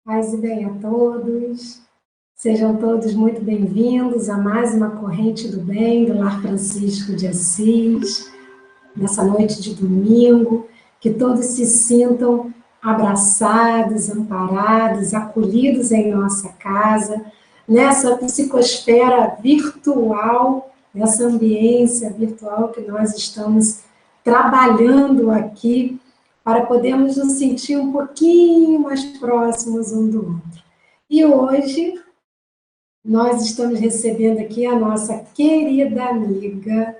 Paz e bem a todos. Sejam todos muito bem-vindos a mais uma corrente do bem do Lar Francisco de Assis, nessa noite de domingo, que todos se sintam abraçados, amparados, acolhidos em nossa casa, nessa psicosfera virtual, nessa ambiência virtual que nós estamos trabalhando aqui para podermos nos sentir um pouquinho mais próximos um do outro. E hoje nós estamos recebendo aqui a nossa querida amiga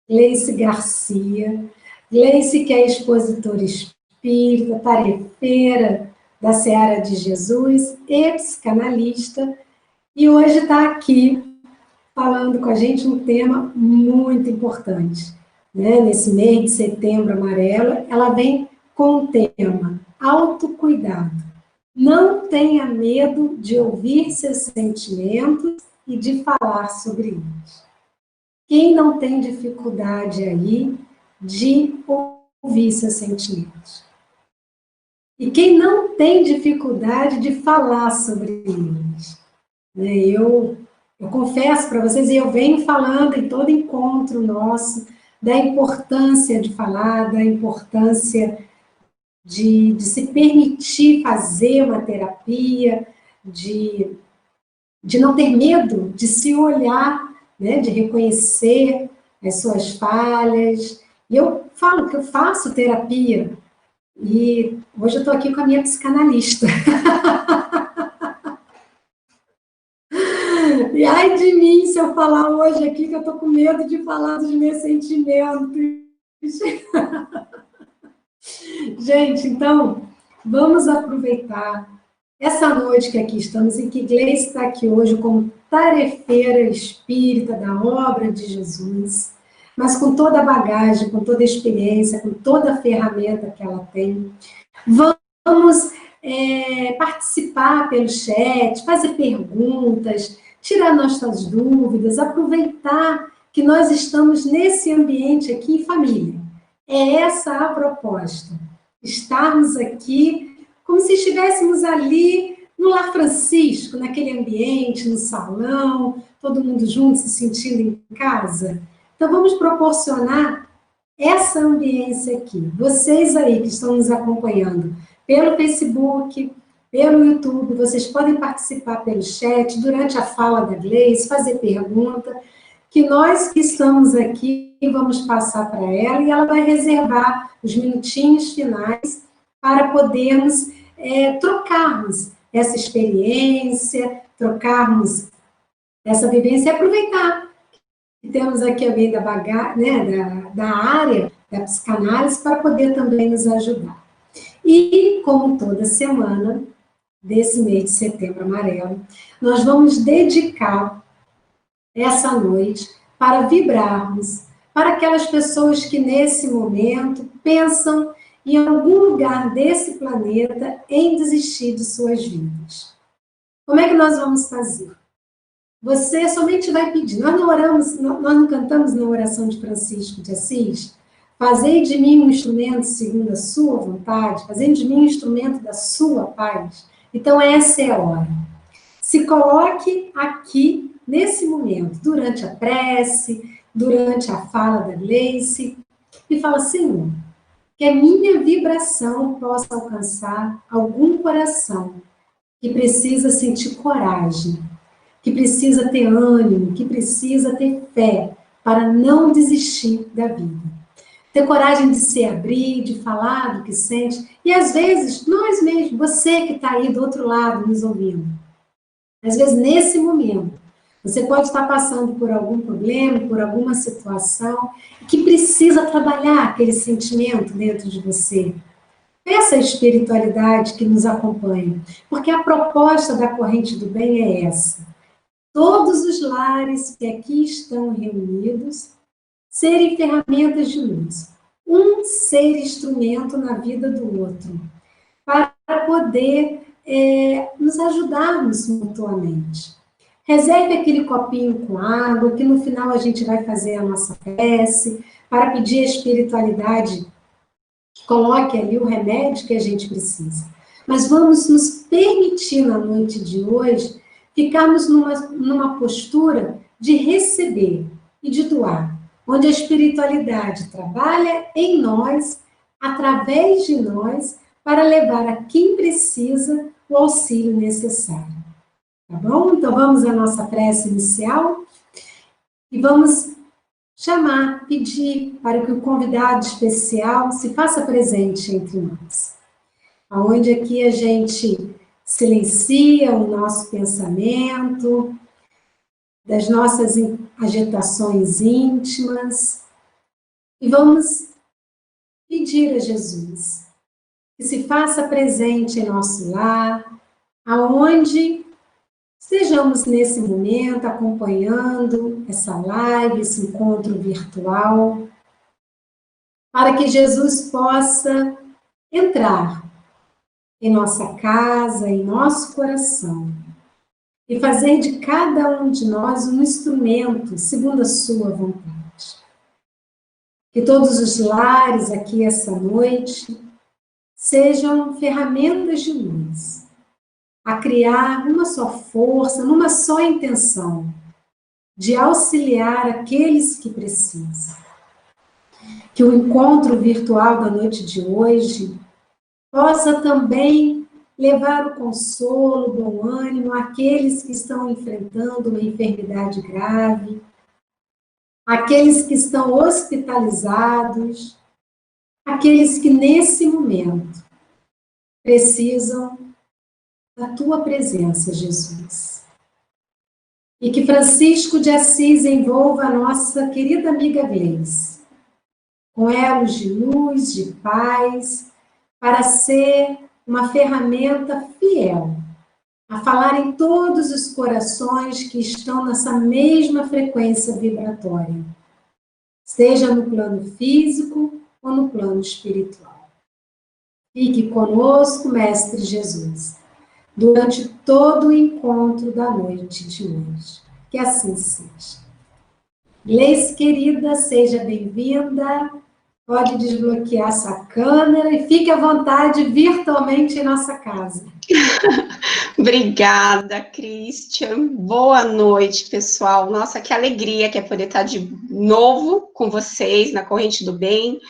Gleice Garcia. Gleice, que é expositora espírita, tarefeira da Seara de Jesus e psicanalista, e hoje está aqui falando com a gente um tema muito importante. Nesse mês de setembro amarelo, ela vem com o tema autocuidado. Não tenha medo de ouvir seus sentimentos e de falar sobre eles. Quem não tem dificuldade aí de ouvir seus sentimentos? E quem não tem dificuldade de falar sobre eles? Eu confesso para vocês, e eu venho falando em todo encontro nosso, da importância de falar, da importância de se permitir fazer uma terapia, de não ter medo de se olhar, de reconhecer as suas falhas. E eu falo que eu faço terapia, e hoje eu estou aqui com a minha psicanalista. E ai de mim se eu falar hoje aqui que eu estou com medo de falar dos meus sentimentos. Gente, então, vamos aproveitar essa noite que aqui estamos, e que Gleice está aqui hoje como tarefeira espírita da obra de Jesus, mas com toda a bagagem, com toda a experiência, com toda a ferramenta que ela tem. Vamos participar pelo chat, fazer perguntas, tirar nossas dúvidas, aproveitar que nós estamos nesse ambiente aqui em família. É essa a proposta. Estarmos aqui como se estivéssemos ali no Lar Francisco, naquele ambiente, no salão, todo mundo junto, se sentindo em casa. Então, vamos proporcionar essa ambiência aqui. Vocês aí que estão nos acompanhando pelo Facebook, pelo YouTube, vocês podem participar pelo chat, durante a fala da Gleice, fazer pergunta, que nós que estamos aqui vamos passar para ela, e ela vai reservar os minutinhos finais para podermos trocarmos essa experiência, trocarmos essa vivência e aproveitar que temos aqui alguém da área da psicanálise para poder também nos ajudar. E, como toda semana desse mês de setembro amarelo, nós vamos dedicar essa noite para vibrarmos para aquelas pessoas que nesse momento pensam em algum lugar desse planeta em desistir de suas vidas. Como é que nós vamos fazer? Você somente vai pedir. Nós não cantamos na oração de Francisco de Assis? Fazei de mim um instrumento segundo a sua vontade, fazei de mim um instrumento da sua paz. Então essa é a hora. Se coloque aqui, nesse momento, durante a prece, durante a fala da Gleice, e fala: Senhor, que a minha vibração possa alcançar algum coração que precisa sentir coragem, que precisa ter ânimo, que precisa ter fé para não desistir da vida. Ter coragem de se abrir, de falar do que sente, e às vezes, nós mesmos, você que está aí do outro lado nos ouvindo, às vezes nesse momento, você pode estar passando por algum problema, por alguma situação, que precisa trabalhar aquele sentimento dentro de você. Essa espiritualidade que nos acompanha, porque a proposta da corrente do bem é essa. Todos os lares que aqui estão reunidos serem ferramentas de luz. Um ser instrumento na vida do outro, para poder nos ajudarmos mutuamente. Reserve aquele copinho com água, que no final a gente vai fazer a nossa prece, para pedir a espiritualidade que coloque ali o remédio que a gente precisa. mas vamos nos permitir, na noite de hoje, ficarmos numa postura de receber e de doar, onde a espiritualidade trabalha em nós, através de nós, para levar a quem precisa o auxílio necessário. Tá bom? Então vamos à nossa prece inicial e vamos chamar, pedir para que o convidado especial se faça presente entre nós. Onde aqui a gente silencia o nosso pensamento, das nossas agitações íntimas, e vamos pedir a Jesus que se faça presente em nosso lar, aonde estejamos nesse momento acompanhando essa live, esse encontro virtual, para que Jesus possa entrar em nossa casa, em nosso coração, e fazer de cada um de nós um instrumento segundo a sua vontade. Que todos os lares aqui essa noite sejam ferramentas de luz, a criar uma só força, numa só intenção, de auxiliar aqueles que precisam. Que o encontro virtual da noite de hoje possa também levar o consolo, o bom ânimo àqueles que estão enfrentando uma enfermidade grave, àqueles que estão hospitalizados, àqueles que nesse momento precisam da tua presença, Jesus. E que Francisco de Assis envolva a nossa querida amiga Gleice, com elos de luz, de paz, para ser uma ferramenta fiel, a falar em todos os corações que estão nessa mesma frequência vibratória, seja no plano físico ou no plano espiritual. Fique conosco, Mestre Jesus, durante todo o encontro da noite de hoje. Que assim seja. Gleice, querida, seja bem-vinda. Pode desbloquear sua câmera e fique à vontade virtualmente em nossa casa. Obrigada, Christian. Boa noite, pessoal. Nossa, que alegria que é poder estar de novo com vocês na Corrente do Bem.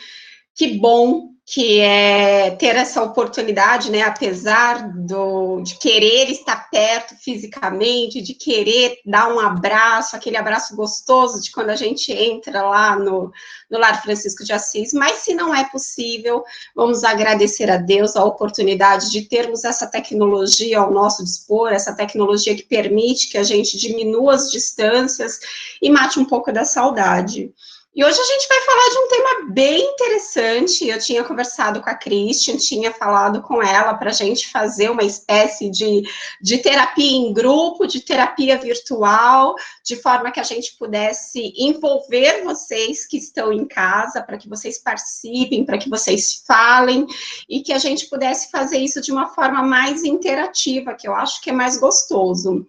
Que bom que é ter essa oportunidade, né, apesar de querer estar perto fisicamente, de querer dar um abraço, aquele abraço gostoso de quando a gente entra lá no Lar Francisco de Assis, mas se não é possível, vamos agradecer a Deus a oportunidade de termos essa tecnologia ao nosso dispor, essa tecnologia que permite que a gente diminua as distâncias e mate um pouco da saudade. E hoje a gente vai falar de um tema bem interessante. Eu tinha conversado com a Christian, tinha falado com ela para a gente fazer uma espécie de terapia em grupo, de terapia virtual, de forma que a gente pudesse envolver vocês que estão em casa, para que vocês participem, para que vocês falem, e que a gente pudesse fazer isso de uma forma mais interativa, que eu acho que é mais gostoso.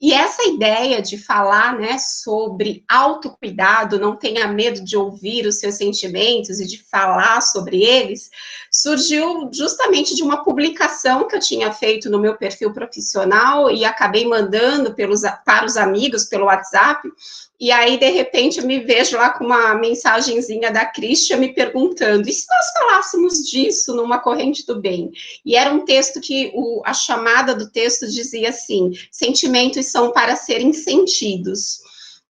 E essa ideia de falar, né, sobre autocuidado, não tenha medo de ouvir os seus sentimentos e de falar sobre eles, surgiu justamente de uma publicação que eu tinha feito no meu perfil profissional e acabei mandando para os amigos pelo WhatsApp, e aí, de repente, eu me vejo lá com uma mensagenzinha da Christian me perguntando, e se nós falássemos disso numa Corrente do Bem? E era um texto que, a chamada do texto dizia assim, sentimentos são para serem sentidos.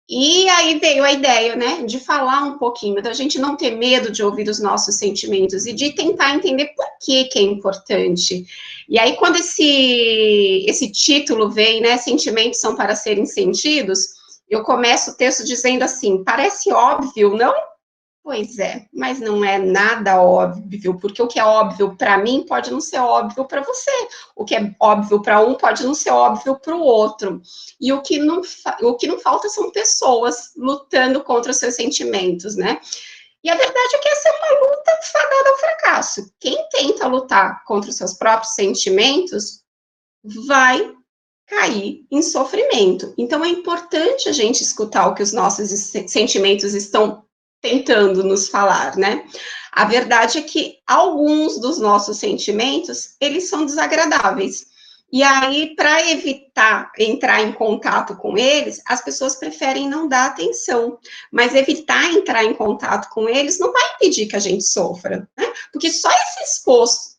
E aí veio a ideia, né, de falar um pouquinho, da gente não ter medo de ouvir os nossos sentimentos e de tentar entender por que é importante. E aí, quando esse título vem, né, sentimentos são para serem sentidos, eu começo o texto dizendo assim, parece óbvio, não? Pois é, mas não é nada óbvio, porque o que é óbvio para mim pode não ser óbvio para você. O que é óbvio para um pode não ser óbvio para o outro. E o que não falta são pessoas lutando contra os seus sentimentos, né? E a verdade é que essa é uma luta fadada ao fracasso. Quem tenta lutar contra os seus próprios sentimentos vai cair em sofrimento. Então, é importante a gente escutar o que os nossos sentimentos estão tentando nos falar, né? A verdade é que alguns dos nossos sentimentos, eles são desagradáveis. E aí, para evitar entrar em contato com eles, as pessoas preferem não dar atenção. Mas evitar entrar em contato com eles não vai impedir que a gente sofra, né? Porque só esse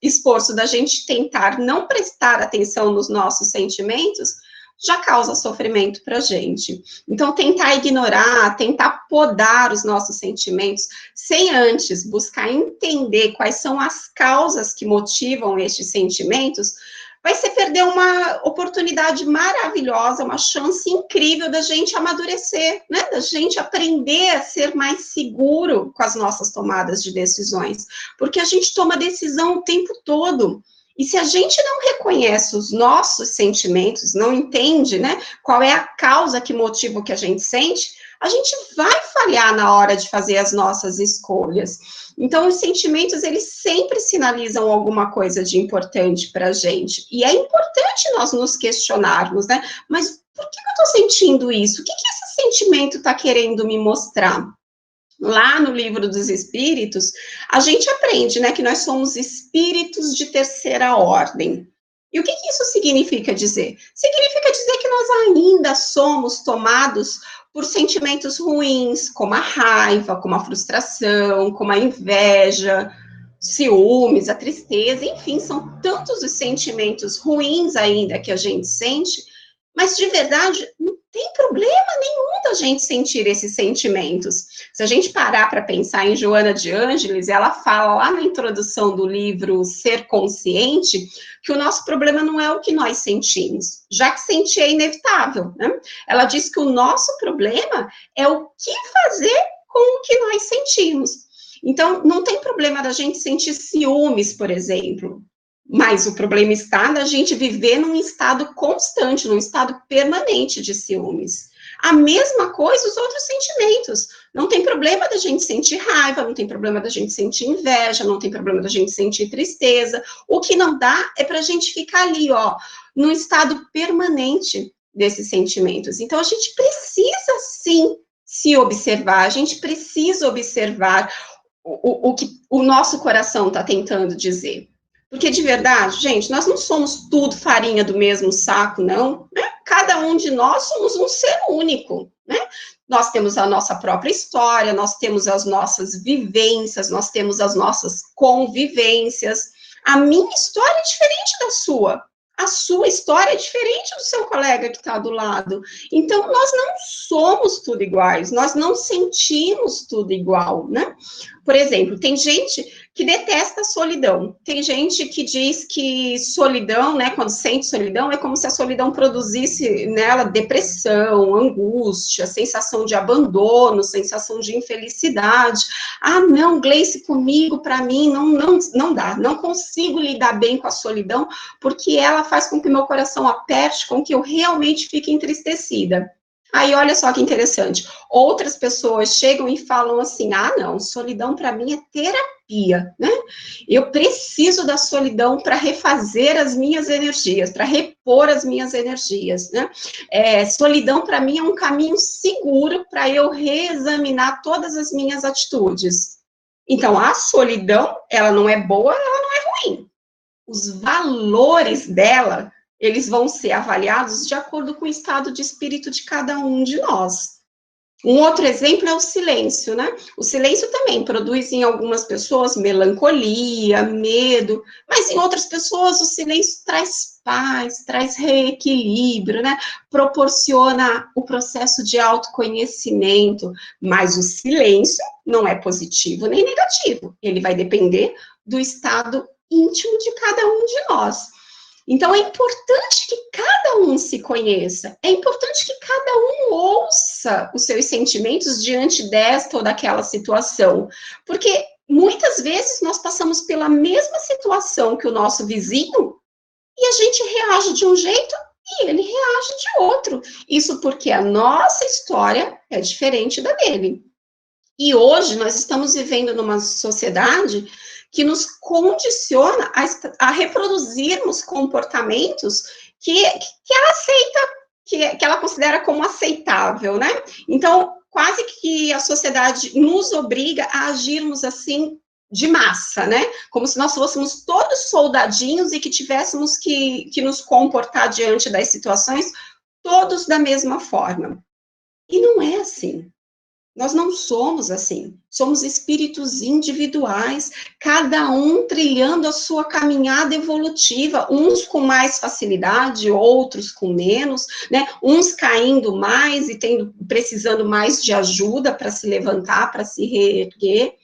esforço da gente tentar não prestar atenção nos nossos sentimentos já causa sofrimento para a gente. Então, tentar ignorar, tentar podar os nossos sentimentos, sem antes buscar entender quais são as causas que motivam estes sentimentos, vai ser perder uma oportunidade maravilhosa, uma chance incrível da gente amadurecer, né? Da gente aprender a ser mais seguro com as nossas tomadas de decisões, porque a gente toma decisão o tempo todo. E se a gente não reconhece os nossos sentimentos, não entende, né, qual é a causa que motiva o que a gente sente, a gente vai falhar na hora de fazer as nossas escolhas. Então, os sentimentos, eles sempre sinalizam alguma coisa de importante para a gente. E é importante nós nos questionarmos, né? Mas por que eu estou sentindo isso? O que esse sentimento está querendo me mostrar? Lá no Livro dos Espíritos, a gente aprende, né, que nós somos espíritos de terceira ordem. E o que isso significa dizer? Significa dizer que nós ainda somos tomados por sentimentos ruins, como a raiva, como a frustração, como a inveja, ciúmes, a tristeza, enfim, são tantos os sentimentos ruins ainda que a gente sente, mas de verdade não tem problema nenhum da gente sentir esses sentimentos. Se a gente parar para pensar em Joana de Ângeles, ela fala lá na introdução do livro Ser Consciente, que o nosso problema não é o que nós sentimos, já que sentir é inevitável, né? Ela diz que o nosso problema é o que fazer com o que nós sentimos. Então, não tem problema da gente sentir ciúmes, por exemplo, mas o problema está na gente viver num estado constante, num estado permanente de ciúmes. A mesma coisa os outros sentimentos. Não tem problema da gente sentir raiva, não tem problema da gente sentir inveja, não tem problema da gente sentir tristeza. O que não dá é para a gente ficar ali, ó, num estado permanente desses sentimentos. Então, a gente precisa, sim, se observar, a gente precisa observar o que o nosso coração está tentando dizer. Porque, de verdade, gente, nós não somos tudo farinha do mesmo saco, não. Né? Cada um de nós somos um ser único, né? Nós temos a nossa própria história, nós temos as nossas vivências, nós temos as nossas convivências. A minha história é diferente da sua. A sua história é diferente do seu colega que está do lado. Então, nós não somos tudo iguais, nós não sentimos tudo igual, né? Por exemplo, tem gente que detesta a solidão. Tem gente que diz que solidão, né, quando sente solidão, é como se a solidão produzisse nela depressão, angústia, sensação de abandono, sensação de infelicidade. Ah, não, Gleice, comigo, para mim, não dá. Não consigo lidar bem com a solidão, porque ela faz com que meu coração aperte, com que eu realmente fique entristecida. Aí, olha só que interessante, outras pessoas chegam e falam assim, ah, não, solidão para mim é terapia, né? Eu preciso da solidão para refazer as minhas energias, para repor as minhas energias, né? Solidão para mim é um caminho seguro para eu reexaminar todas as minhas atitudes. Então, a solidão, ela não é boa, ela não é ruim. Os valores dela, eles vão ser avaliados de acordo com o estado de espírito de cada um de nós. Um outro exemplo é o silêncio, né? O silêncio também produz em algumas pessoas melancolia, medo, mas em outras pessoas o silêncio traz paz, traz reequilíbrio, né? Proporciona o processo de autoconhecimento, mas o silêncio não é positivo nem negativo, ele vai depender do estado íntimo de cada um de nós. Então, é importante que cada um se conheça, é importante que cada um ouça os seus sentimentos diante desta ou daquela situação, porque muitas vezes nós passamos pela mesma situação que o nosso vizinho e a gente reage de um jeito e ele reage de outro. Isso porque a nossa história é diferente da dele. E hoje nós estamos vivendo numa sociedade que nos condiciona a reproduzirmos comportamentos que ela aceita, que ela considera como aceitável, né? Então, quase que a sociedade nos obriga a agirmos assim de massa, né? Como se nós fôssemos todos soldadinhos e que tivéssemos que nos comportar diante das situações todos da mesma forma. E não é assim. Nós não somos assim. Somos espíritos individuais, cada um trilhando a sua caminhada evolutiva, uns com mais facilidade, outros com menos, né? Uns caindo mais e precisando mais de ajuda para se levantar, para se reerguer.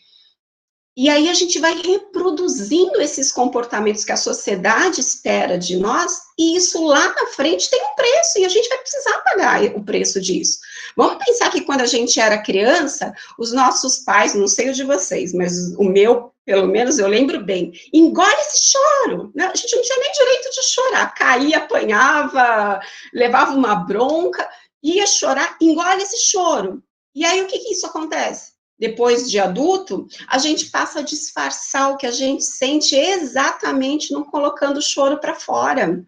E aí a gente vai reproduzindo esses comportamentos que a sociedade espera de nós, e isso lá na frente tem um preço, e a gente vai precisar pagar o preço disso. Vamos pensar que quando a gente era criança, os nossos pais, não sei o de vocês, mas o meu, pelo menos, eu lembro bem, engole esse choro, né? A gente não tinha nem direito de chorar, caía, apanhava, levava uma bronca, ia chorar, engole esse choro. E aí o que isso acontece? Depois de adulto, a gente passa a disfarçar o que a gente sente exatamente não colocando o choro para fora.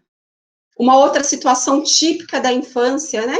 Uma outra situação típica da infância, né?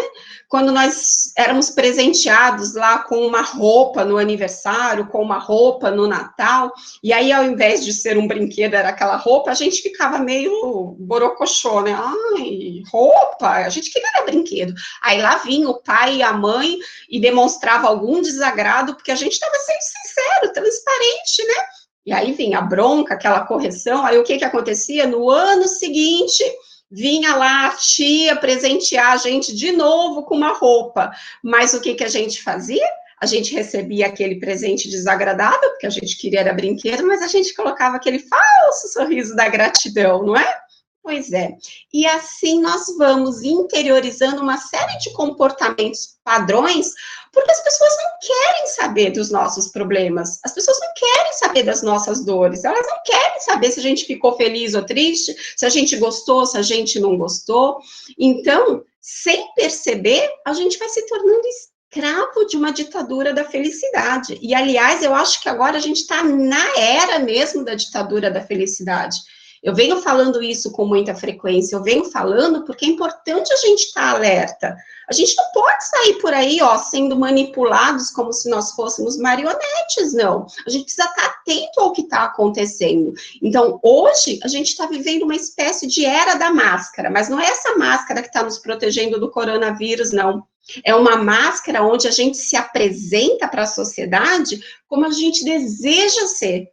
Quando nós éramos presenteados lá com uma roupa no aniversário, com uma roupa no Natal, e aí ao invés de ser um brinquedo, era aquela roupa, a gente ficava meio borocochô, né? Ai, roupa, a gente queria era brinquedo. Aí lá vinha o pai e a mãe e demonstrava algum desagrado, porque a gente estava sendo sincero, transparente, né? E aí vinha a bronca, aquela correção, aí o que acontecia? No ano seguinte, vinha lá a tia presentear a gente de novo com uma roupa, mas o que a gente fazia? A gente recebia aquele presente desagradável, porque a gente queria era brinquedo, mas a gente colocava aquele falso sorriso da gratidão, não é? Pois é. E assim nós vamos interiorizando uma série de comportamentos padrões, porque as pessoas não querem saber dos nossos problemas, as pessoas não querem saber das nossas dores, elas não querem saber se a gente ficou feliz ou triste, se a gente gostou, se a gente não gostou. Então, sem perceber, a gente vai se tornando escravo de uma ditadura da felicidade. E, aliás, eu acho que agora a gente está na era mesmo da ditadura da felicidade. Eu venho falando isso com muita frequência, eu venho falando porque é importante a gente estar alerta. A gente não pode sair por aí, ó, sendo manipulados como se nós fôssemos marionetes, não. A gente precisa estar atento ao que está acontecendo. Então, hoje, a gente está vivendo uma espécie de era da máscara, mas não é essa máscara que está nos protegendo do coronavírus, não. É uma máscara onde a gente se apresenta para a sociedade como a gente deseja ser,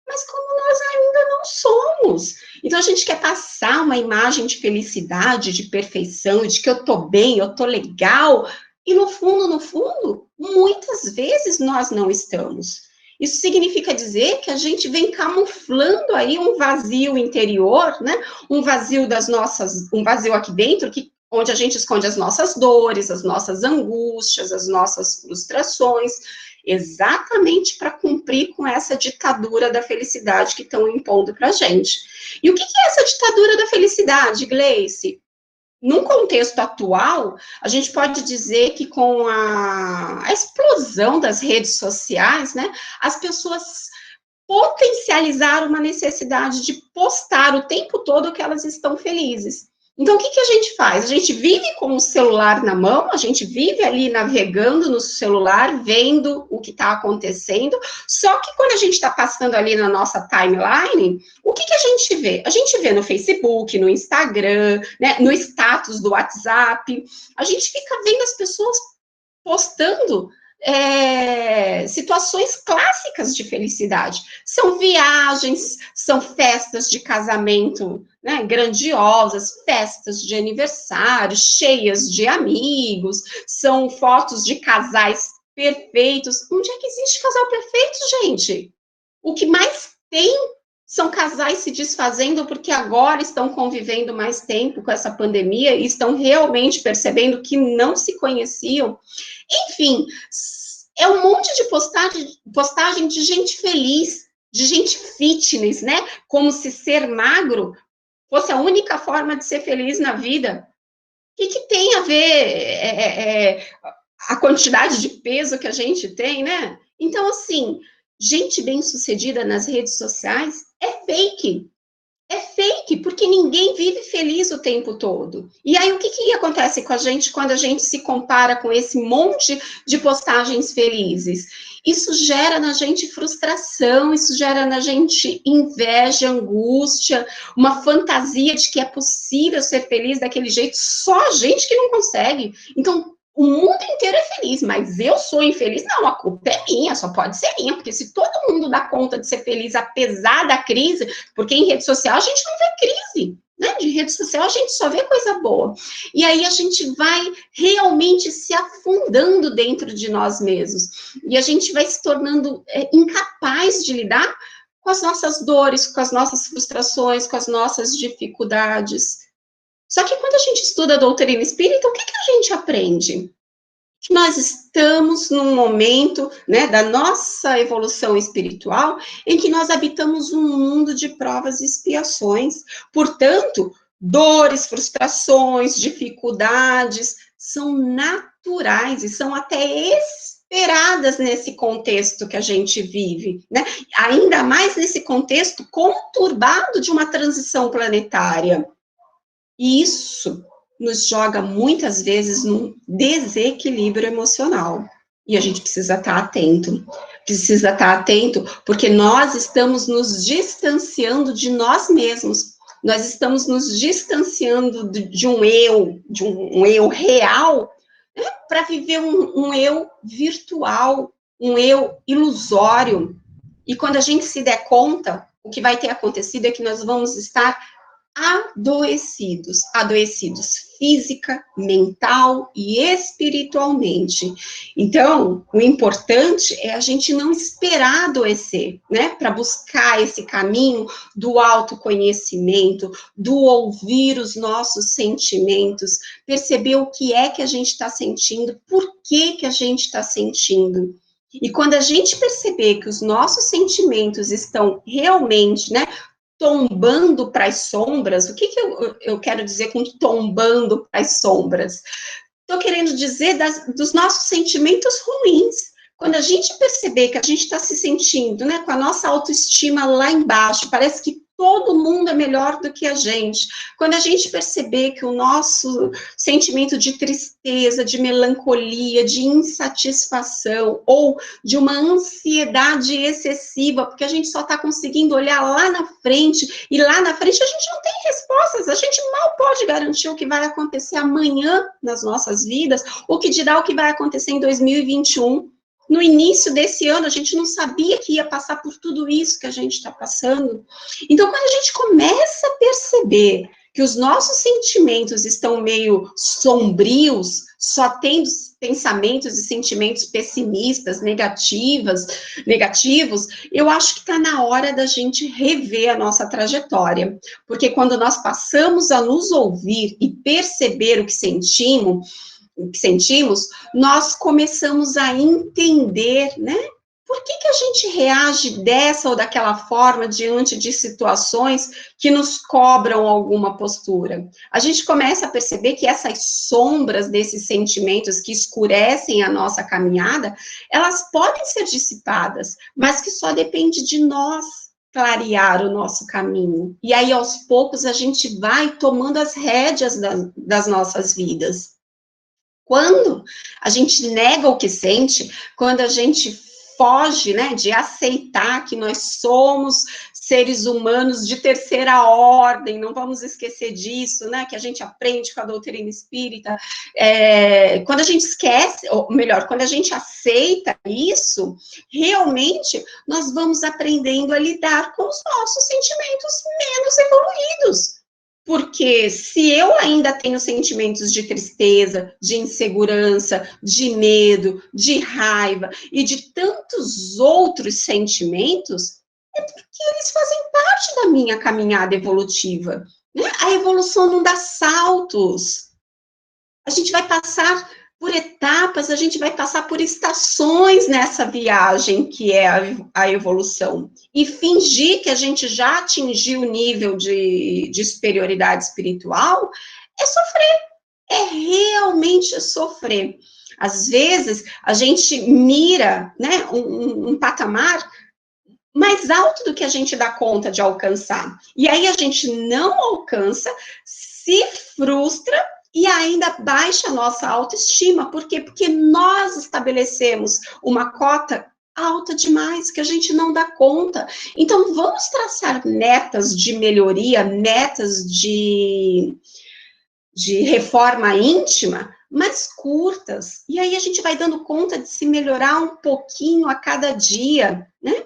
mas como nós ainda não somos. Então, a gente quer passar uma imagem de felicidade, de perfeição, de que eu tô bem, eu tô legal, e no fundo, muitas vezes nós não estamos. Isso significa dizer que a gente vem camuflando aí um vazio interior, né? Um vazio um vazio aqui dentro, onde a gente esconde as nossas dores, as nossas angústias, as nossas frustrações, exatamente para cumprir com essa ditadura da felicidade que estão impondo para a gente. E o que é essa ditadura da felicidade, Gleice? Num contexto atual, a gente pode dizer que com a explosão das redes sociais, né, as pessoas potencializaram uma necessidade de postar o tempo todo que elas estão felizes. Então, o que a gente faz? A gente vive com o celular na mão, a gente vive ali navegando no celular, vendo o que está acontecendo, só que quando a gente está passando ali na nossa timeline, o que a gente vê? A gente vê no Facebook, no Instagram, né, no status do WhatsApp, a gente fica vendo as pessoas postando situações clássicas de felicidade. São viagens, são festas de casamento, né, grandiosas, festas de aniversário, cheias de amigos, são fotos de casais perfeitos. Onde é que existe casal perfeito, gente? O que mais tem são casais se desfazendo porque agora estão convivendo mais tempo com essa pandemia e estão realmente percebendo que não se conheciam. Enfim, é um monte de postagem de gente feliz, de gente fitness, né? Como se ser magro fosse a única forma de ser feliz na vida. O que tem a ver a quantidade de peso que a gente tem, né? Então, assim, gente bem-sucedida nas redes sociais é fake. É fake, porque ninguém vive feliz o tempo todo. E aí, o que acontece com a gente quando a gente se compara com esse monte de postagens felizes? isso gera na gente frustração, isso gera na gente inveja, angústia, uma fantasia de que é possível ser feliz daquele jeito, só a gente que não consegue. Então, o mundo inteiro é feliz, mas eu sou infeliz? Não, a culpa é minha, só pode ser minha, porque se todo mundo dá conta de ser feliz apesar da crise, porque em rede social a gente não vê crise, né? De rede social a gente só vê coisa boa. E aí a gente vai realmente se afundando dentro de nós mesmos. E a gente vai se tornando incapaz de lidar com as nossas dores, com as nossas frustrações, com as nossas dificuldades. Só que quando a gente estuda a doutrina espírita, o que a gente aprende? Que nós estamos num momento, né, da nossa evolução espiritual, em que nós habitamos um mundo de provas e expiações. Portanto, dores, frustrações, dificuldades são naturais e são até esperadas nesse contexto que a gente vive, né? Ainda mais nesse contexto conturbado de uma transição planetária. E isso nos joga muitas vezes num desequilíbrio emocional. E a gente precisa estar atento. Precisa estar atento, porque nós estamos nos distanciando de nós mesmos. Nós estamos nos distanciando de um eu real, né, para viver um eu virtual, um eu ilusório. E quando a gente se der conta, o que vai ter acontecido é que nós vamos estar adoecidos física, mental e espiritualmente. Então, o importante é a gente não esperar adoecer, né, para buscar esse caminho do autoconhecimento, do ouvir os nossos sentimentos, perceber o que é que a gente está sentindo, por que a gente está sentindo. E quando a gente perceber que os nossos sentimentos estão realmente, né, tombando para as sombras, o que eu quero dizer com tombando para as sombras? Estou querendo dizer dos nossos sentimentos ruins. Quando a gente perceber que a gente está se sentindo, né, com a nossa autoestima lá embaixo, parece que todo mundo é melhor do que a gente. Quando a gente perceber que o nosso sentimento de tristeza, de melancolia, de insatisfação ou de uma ansiedade excessiva, porque a gente só está conseguindo olhar lá na frente, e lá na frente a gente não tem respostas, a gente mal pode garantir o que vai acontecer amanhã nas nossas vidas, ou que dirá o que vai acontecer em 2021. No início desse ano, a gente não sabia que ia passar por tudo isso que a gente está passando. Então, quando a gente começa a perceber que os nossos sentimentos estão meio sombrios, só tendo pensamentos e sentimentos pessimistas, negativos, eu acho que está na hora da gente rever a nossa trajetória. Porque quando nós passamos a nos ouvir e perceber o que sentimos, nós começamos a entender, né, por que a gente reage dessa ou daquela forma diante de situações que nos cobram alguma postura. A gente começa a perceber que essas sombras desses sentimentos que escurecem a nossa caminhada, elas podem ser dissipadas, mas que só depende de nós clarear o nosso caminho. E aí, aos poucos, a gente vai tomando as rédeas das nossas vidas. Quando a gente nega o que sente, quando a gente foge, né, de aceitar que nós somos seres humanos de terceira ordem, não vamos esquecer disso, né, que a gente aprende com a doutrina espírita, quando a gente esquece, ou melhor, quando a gente aceita isso, realmente nós vamos aprendendo a lidar com os nossos sentimentos menos evoluídos. Porque se eu ainda tenho sentimentos de tristeza, de insegurança, de medo, de raiva e de tantos outros sentimentos, é porque eles fazem parte da minha caminhada evolutiva, né? A evolução não dá saltos. A gente vai passar por etapas, a gente vai passar por estações nessa viagem que é a evolução. E fingir que a gente já atingiu o nível de superioridade espiritual é sofrer, é realmente sofrer. Às vezes, a gente mira, né, um patamar mais alto do que a gente dá conta de alcançar. E aí a gente não alcança, se frustra, e ainda baixa a nossa autoestima. Por quê? Porque nós estabelecemos uma cota alta demais, que a gente não dá conta. Então, vamos traçar metas de melhoria, metas de reforma íntima, mais curtas. E aí a gente vai dando conta de se melhorar um pouquinho a cada dia, né?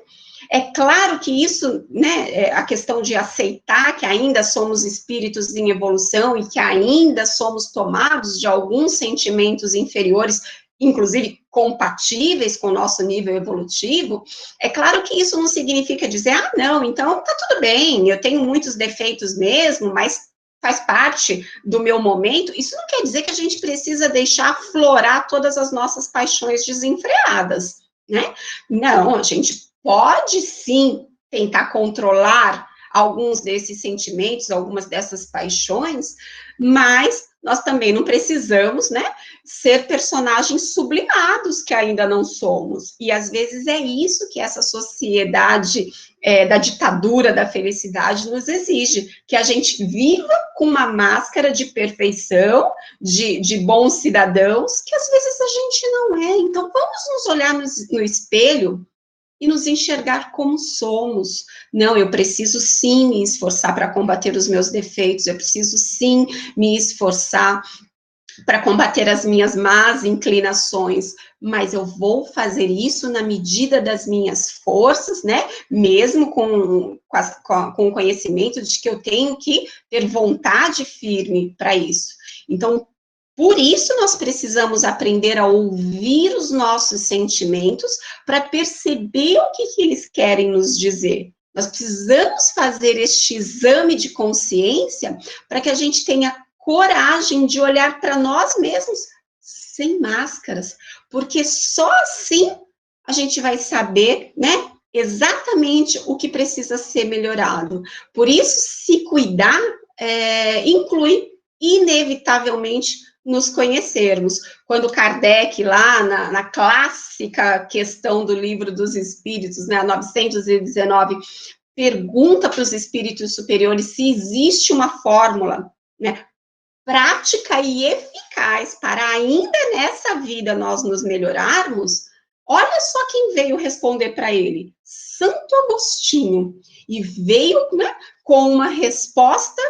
É claro que isso, né, a questão de aceitar que ainda somos espíritos em evolução e que ainda somos tomados de alguns sentimentos inferiores, inclusive compatíveis com o nosso nível evolutivo, é claro que isso não significa dizer, ah, não, então tá tudo bem, eu tenho muitos defeitos mesmo, mas faz parte do meu momento. Isso não quer dizer que a gente precisa deixar aflorar todas as nossas paixões desenfreadas, né? Não, a gente pode sim tentar controlar alguns desses sentimentos, algumas dessas paixões, mas nós também não precisamos, né, ser personagens sublimados que ainda não somos. E às vezes é isso que essa sociedade da ditadura da felicidade nos exige, que a gente viva com uma máscara de perfeição, de bons cidadãos, que às vezes a gente não é. Então vamos nos olhar no espelho e nos enxergar como somos. Não, eu preciso sim me esforçar para combater os meus defeitos, eu preciso sim me esforçar para combater as minhas más inclinações, mas eu vou fazer isso na medida das minhas forças, né, mesmo com o conhecimento de que eu tenho que ter vontade firme para isso. Então, por isso, nós precisamos aprender a ouvir os nossos sentimentos para perceber o que eles querem nos dizer. Nós precisamos fazer este exame de consciência para que a gente tenha coragem de olhar para nós mesmos sem máscaras, porque só assim a gente vai saber, né, exatamente o que precisa ser melhorado. Por isso, se cuidar inclui, inevitavelmente, nos conhecermos. Quando Kardec, lá na clássica questão do Livro dos Espíritos, né, 919, pergunta para os espíritos superiores se existe uma fórmula, né, prática e eficaz para ainda nessa vida nós nos melhorarmos, olha só quem veio responder para ele, Santo Agostinho, e veio, né, com uma resposta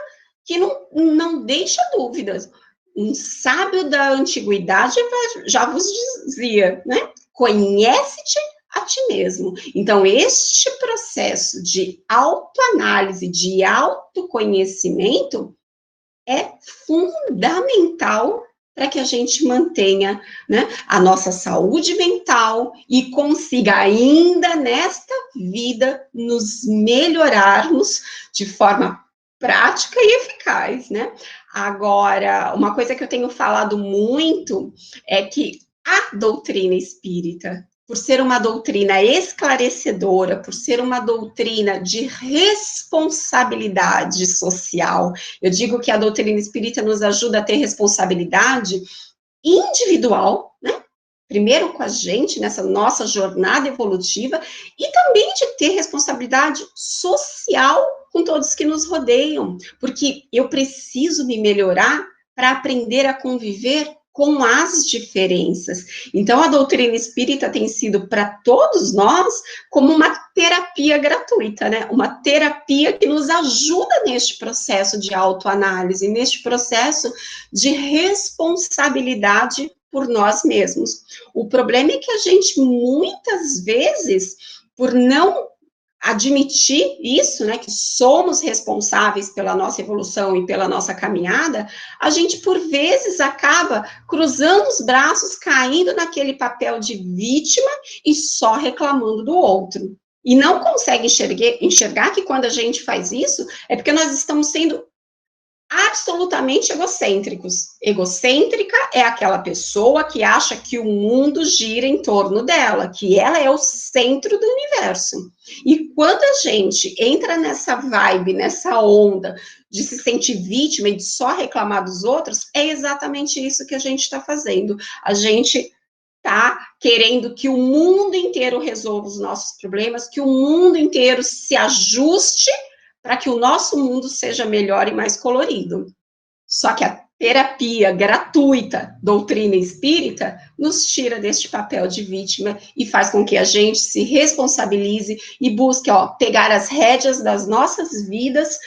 que não deixa dúvidas. Um sábio da antiguidade já vos dizia, né? Conhece-te a ti mesmo. Então, este processo de autoanálise, de autoconhecimento, é fundamental para que a gente mantenha, né, a nossa saúde mental e consiga ainda nesta vida nos melhorarmos de forma prática e eficaz, né? Agora, uma coisa que eu tenho falado muito é que a doutrina espírita, por ser uma doutrina esclarecedora, por ser uma doutrina de responsabilidade social, eu digo que a doutrina espírita nos ajuda a ter responsabilidade individual, né? Primeiro com a gente, nessa nossa jornada evolutiva, e também de ter responsabilidade social com todos que nos rodeiam, porque eu preciso me melhorar para aprender a conviver com as diferenças. Então, a doutrina espírita tem sido para todos nós como uma terapia gratuita, né? Uma terapia que nos ajuda neste processo de autoanálise, neste processo de responsabilidade por nós mesmos. O problema é que a gente, muitas vezes, por não admitir isso, né, que somos responsáveis pela nossa evolução e pela nossa caminhada, a gente, por vezes, acaba cruzando os braços, caindo naquele papel de vítima e só reclamando do outro. E não consegue enxergar que quando a gente faz isso, é porque nós estamos sendo absolutamente egocêntricos. Egocêntrica é aquela pessoa que acha que o mundo gira em torno dela, que ela é o centro do universo. E quando a gente entra nessa vibe, nessa onda de se sentir vítima e de só reclamar dos outros, é exatamente isso que a gente está fazendo. A gente está querendo que o mundo inteiro resolva os nossos problemas, que o mundo inteiro se ajuste para que o nosso mundo seja melhor e mais colorido. Só que até terapia gratuita, doutrina espírita, nos tira deste papel de vítima e faz com que a gente se responsabilize e busque, pegar as rédeas das nossas vidas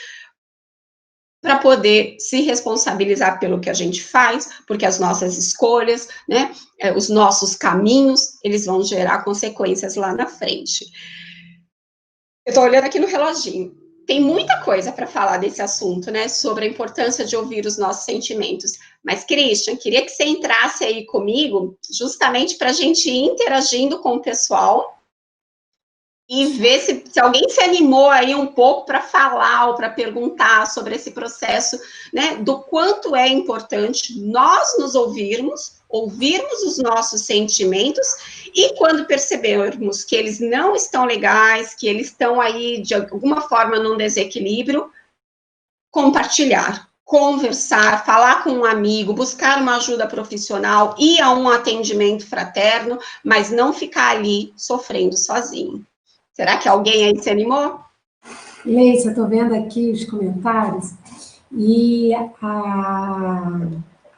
para poder se responsabilizar pelo que a gente faz, porque as nossas escolhas, né, os nossos caminhos, eles vão gerar consequências lá na frente. Eu estou olhando aqui no reloginho. Tem muita coisa para falar desse assunto, né, sobre a importância de ouvir os nossos sentimentos. Mas, Christian, queria que você entrasse aí comigo, justamente para a gente ir interagindo com o pessoal e ver se alguém se animou aí um pouco para falar ou para perguntar sobre esse processo, né, do quanto é importante nós nos ouvirmos os nossos sentimentos e quando percebermos que eles não estão legais, que eles estão aí de alguma forma num desequilíbrio, compartilhar, conversar, falar com um amigo, buscar uma ajuda profissional, ir a um atendimento fraterno, mas não ficar ali sofrendo sozinho. Será que alguém aí se animou? Leite, eu estou vendo aqui os comentários e a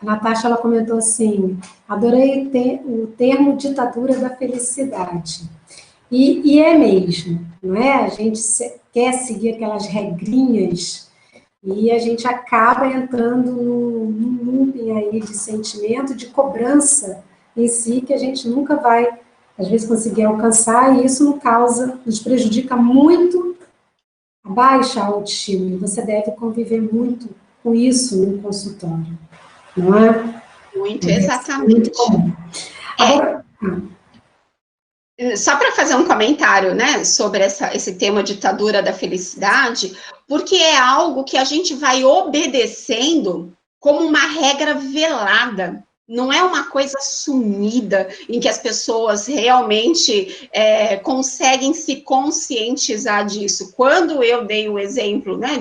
Natasha, ela comentou assim, adorei o termo ditadura da felicidade. E é mesmo, não é? A gente quer seguir aquelas regrinhas e a gente acaba entrando num looping aí de sentimento, de cobrança em si, que a gente nunca vai, às vezes, conseguir alcançar, e isso nos prejudica muito a baixa autoestima, e você deve conviver muito com isso no consultório, não é? Muito, exatamente. Muito comum. Agora, só para fazer um comentário, né, sobre esse tema ditadura da felicidade, porque é algo que a gente vai obedecendo como uma regra velada. Não é uma coisa sumida, em que as pessoas realmente conseguem se conscientizar disso. Quando eu dei o exemplo, né,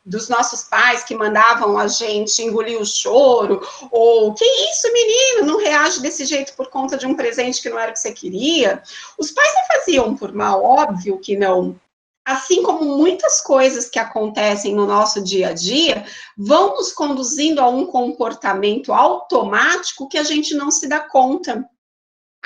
dos nossos pais que mandavam a gente engolir o choro, ou que isso, menino, não reage desse jeito por conta de um presente que não era o que você queria. Os pais não faziam por mal, óbvio que não. Assim como muitas coisas que acontecem no nosso dia a dia vão nos conduzindo a um comportamento automático que a gente não se dá conta.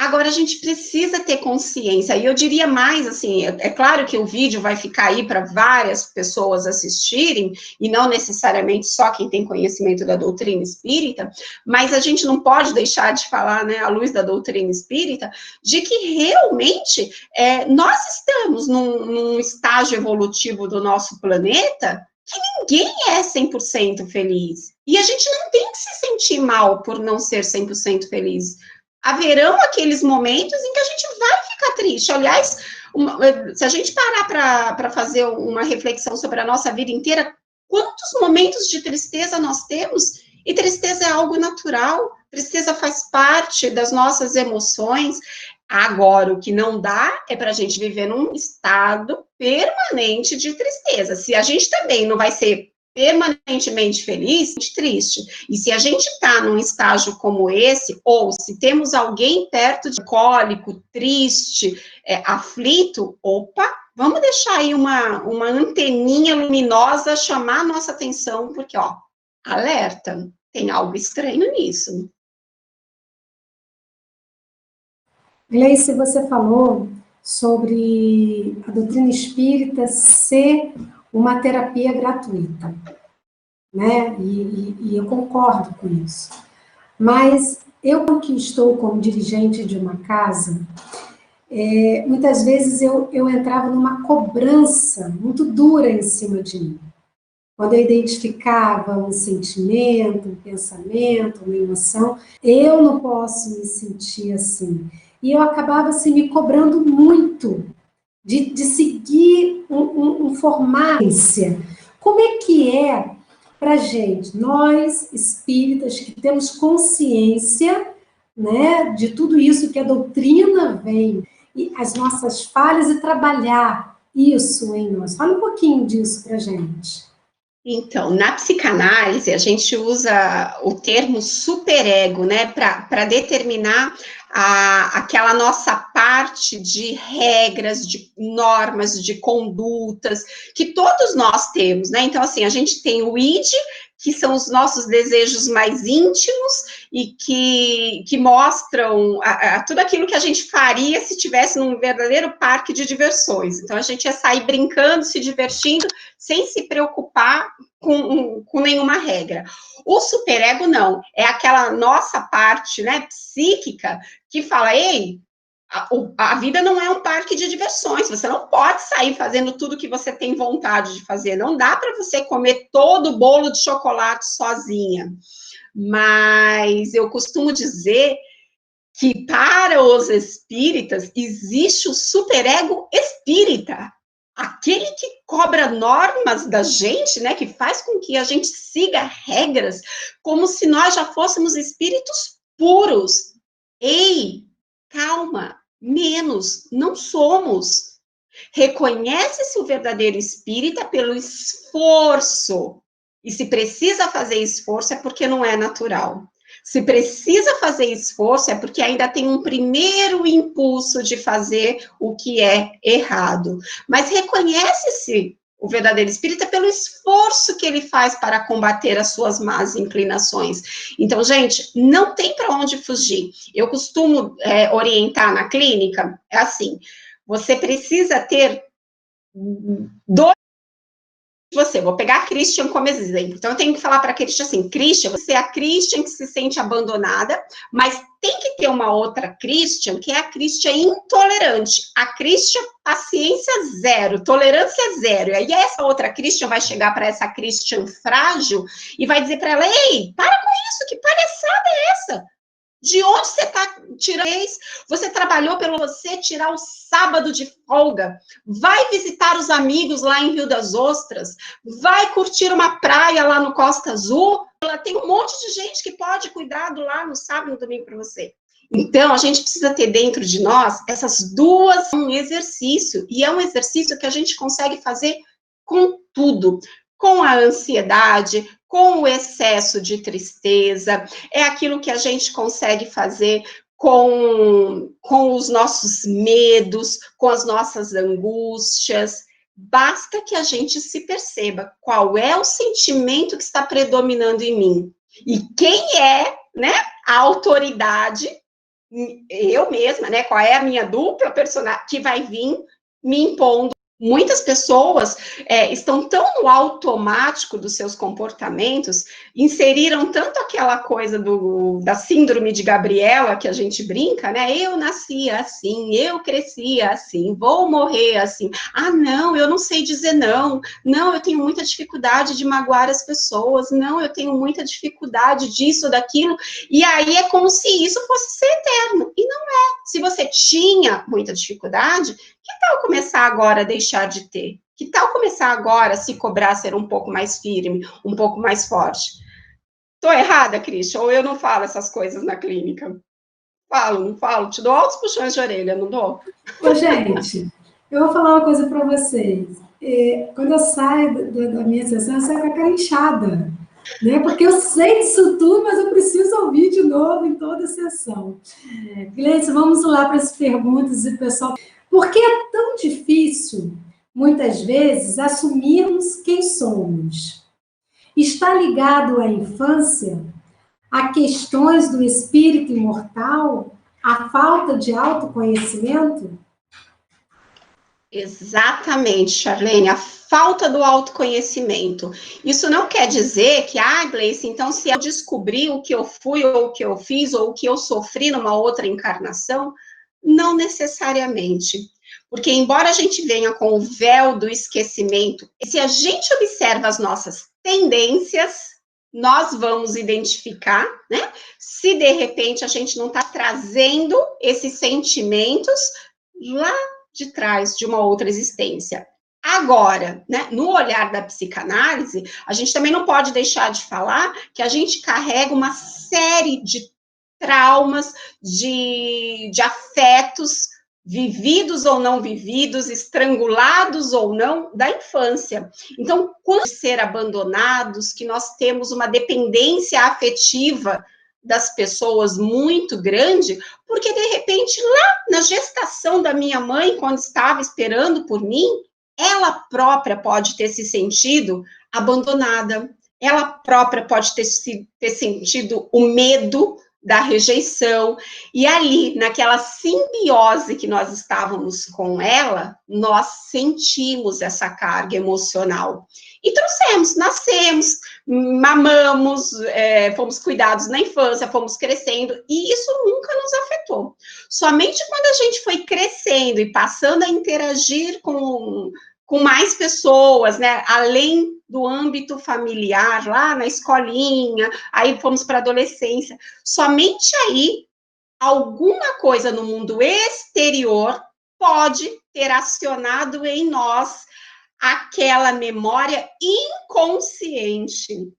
Agora, a gente precisa ter consciência, e eu diria mais, assim, é claro que o vídeo vai ficar aí para várias pessoas assistirem, e não necessariamente só quem tem conhecimento da doutrina espírita, mas a gente não pode deixar de falar, né, à luz da doutrina espírita, de que realmente nós estamos num estágio evolutivo do nosso planeta que ninguém é 100% feliz, e a gente não tem que se sentir mal por não ser 100% feliz. Haverão aqueles momentos em que a gente vai ficar triste. Aliás, se a gente parar para fazer uma reflexão sobre a nossa vida inteira, quantos momentos de tristeza nós temos? E tristeza é algo natural, tristeza faz parte das nossas emoções. Agora, o que não dá é para a gente viver num estado permanente de tristeza. Se a gente também não vai ser permanentemente feliz, triste. E se a gente está num estágio como esse, ou se temos alguém perto de cólico, triste, aflito, opa, vamos deixar aí uma anteninha luminosa chamar a nossa atenção, porque, alerta, tem algo estranho nisso. Gleice, você falou sobre a doutrina espírita ser uma terapia gratuita, né? E eu concordo com isso. Mas eu que estou como dirigente de uma casa, muitas vezes eu entrava numa cobrança muito dura em cima de mim. Quando eu identificava um sentimento, um pensamento, uma emoção, eu não posso me sentir assim. E eu acabava assim, me cobrando muito de seguir um formato. Como é que é para a gente, nós espíritas que temos consciência, né, de tudo isso que a doutrina vem, e as nossas falhas, e trabalhar isso em nós? Fala um pouquinho disso para a gente. Então, na psicanálise, a gente usa o termo superego, né, para determinar aquela nossa parte de regras, de normas, de condutas, que todos nós temos, né? Então, assim, a gente tem o id, que são os nossos desejos mais íntimos e que mostram tudo aquilo que a gente faria se tivesse num verdadeiro parque de diversões. Então, a gente ia sair brincando, se divertindo, sem se preocupar com nenhuma regra. O superego não, é aquela nossa parte, né, psíquica, que fala, ei, a vida não é um parque de diversões, você não pode sair fazendo tudo que você tem vontade de fazer, não dá para você comer todo o bolo de chocolate sozinha. Mas eu costumo dizer que para os espíritas existe o superego espírita, aquele que cobra normas da gente, né, que faz com que a gente siga regras, como se nós já fôssemos espíritos puros. Ei, calma, menos, não somos. Reconhece-se o verdadeiro espírita pelo esforço. E se precisa fazer esforço é porque não é natural. Se precisa fazer esforço é porque ainda tem um primeiro impulso de fazer o que é errado. Mas reconhece-se o verdadeiro espírita pelo esforço que ele faz para combater as suas más inclinações. Então, gente, não tem para onde fugir. Eu costumo orientar na clínica, é assim, você precisa ter dois você, vou pegar a Christian como exemplo, então eu tenho que falar para a Christian assim, Christian, você é a Christian que se sente abandonada, mas tem que ter uma outra Christian, que é a Christian intolerante, a Christian paciência zero, tolerância zero, e aí essa outra Christian vai chegar para essa Christian frágil e vai dizer para ela, ei, para com isso, que palhaçada é essa? De onde você está tirando? Você trabalhou pelo você tirar o sábado de folga, vai visitar os amigos lá em Rio das Ostras, vai curtir uma praia lá no Costa Azul, tem um monte de gente que pode cuidar do lá no sábado e no domingo para você. Então, a gente precisa ter dentro de nós essas duas, um exercício, e é um exercício que a gente consegue fazer com tudo, com a ansiedade, com o excesso de tristeza, é aquilo que a gente consegue fazer com os nossos medos, com as nossas angústias. Basta que a gente se perceba qual é o sentimento que está predominando em mim. E quem é, né, a autoridade, eu mesma, né, qual é a minha dupla personagem que vai vir me impondo. Muitas pessoas estão tão no automático dos seus comportamentos, inseriram tanto aquela coisa da síndrome de Gabriela, que a gente brinca, né? Eu nasci assim, eu cresci assim, vou morrer assim. Ah, não, eu não sei dizer não. Não, eu tenho muita dificuldade de magoar as pessoas. Não, eu tenho muita dificuldade disso, daquilo. E aí é como se isso fosse ser eterno. E não é. Se você tinha muita dificuldade, que tal começar agora a deixar de ter? Que tal começar agora a se cobrar, ser um pouco mais firme, um pouco mais forte? Tô errada, Christian? Ou eu não falo essas coisas na clínica? Falo, não falo? Te dou altos puxões de orelha, não dou? Ô, gente, eu vou falar uma coisa para vocês. Quando eu saio da minha sessão, eu saio com a cara inchada, né? Porque eu sei disso tudo, mas eu preciso ouvir de novo em toda a sessão. Gleice, vamos lá para as perguntas e pessoal. Por que é tão difícil, muitas vezes, assumirmos quem somos? Está ligado à infância, a questões do espírito imortal, a falta de autoconhecimento? Exatamente, Charlene, a falta do autoconhecimento. Isso não quer dizer que, Gleice, então se eu descobrir o que eu fui, ou o que eu fiz, ou o que eu sofri numa outra encarnação, não necessariamente, porque embora a gente venha com o véu do esquecimento, se a gente observa as nossas tendências, nós vamos identificar, né, se de repente a gente não está trazendo esses sentimentos lá de trás de uma outra existência. Agora, né, no olhar da psicanálise, a gente também não pode deixar de falar que a gente carrega uma série de traumas, de afetos vividos ou não vividos, estrangulados ou não, da infância. Então, quando ser abandonados, que nós temos uma dependência afetiva das pessoas muito grande, porque, de repente, lá na gestação da minha mãe, quando estava esperando por mim, ela própria pode ter se sentido abandonada, ela própria pode ter sentido o medo da rejeição, e ali, naquela simbiose que nós estávamos com ela, nós sentimos essa carga emocional. E trouxemos, nascemos, mamamos, fomos cuidados na infância, fomos crescendo, e isso nunca nos afetou. Somente quando a gente foi crescendo e passando a interagir com mais pessoas, né, além do âmbito familiar, lá na escolinha, aí fomos para a adolescência, somente aí, alguma coisa no mundo exterior pode ter acionado em nós aquela memória inconsciente,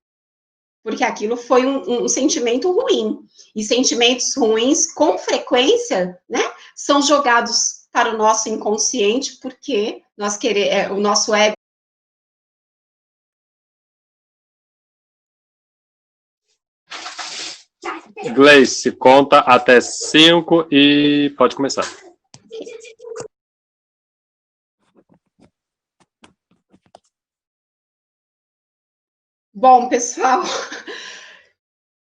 porque aquilo foi um sentimento ruim, e sentimentos ruins, com frequência, né, são jogados para o nosso inconsciente, porque o nosso ego. Gleice, conta até 5 e pode começar. Bom, pessoal,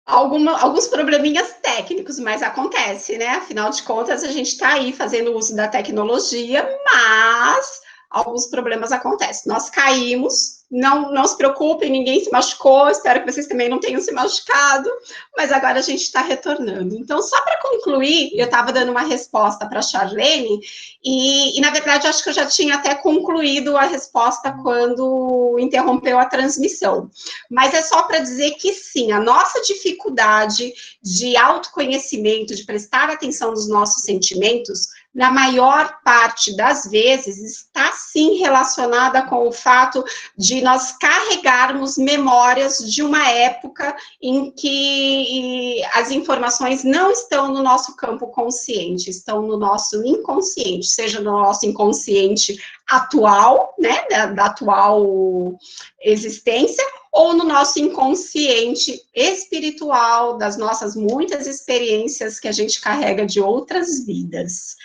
alguns probleminhas técnicos, mas acontece, né? Afinal de contas, a gente está aí fazendo uso da tecnologia, mas alguns problemas acontecem. Nós caímos, não se preocupem, ninguém se machucou, espero que vocês também não tenham se machucado, mas agora a gente está retornando. Então, só para concluir, eu estava dando uma resposta para a Charlene, e, na verdade, acho que eu já tinha até concluído a resposta quando interrompeu a transmissão. Mas é só para dizer que, sim, a nossa dificuldade de autoconhecimento, de prestar atenção nos nossos sentimentos, na maior parte das vezes, está sim relacionada com o fato de nós carregarmos memórias de uma época em que as informações não estão no nosso campo consciente, estão no nosso inconsciente, seja no nosso inconsciente atual, né, da atual existência, ou no nosso inconsciente espiritual, das nossas muitas experiências que a gente carrega de outras vidas.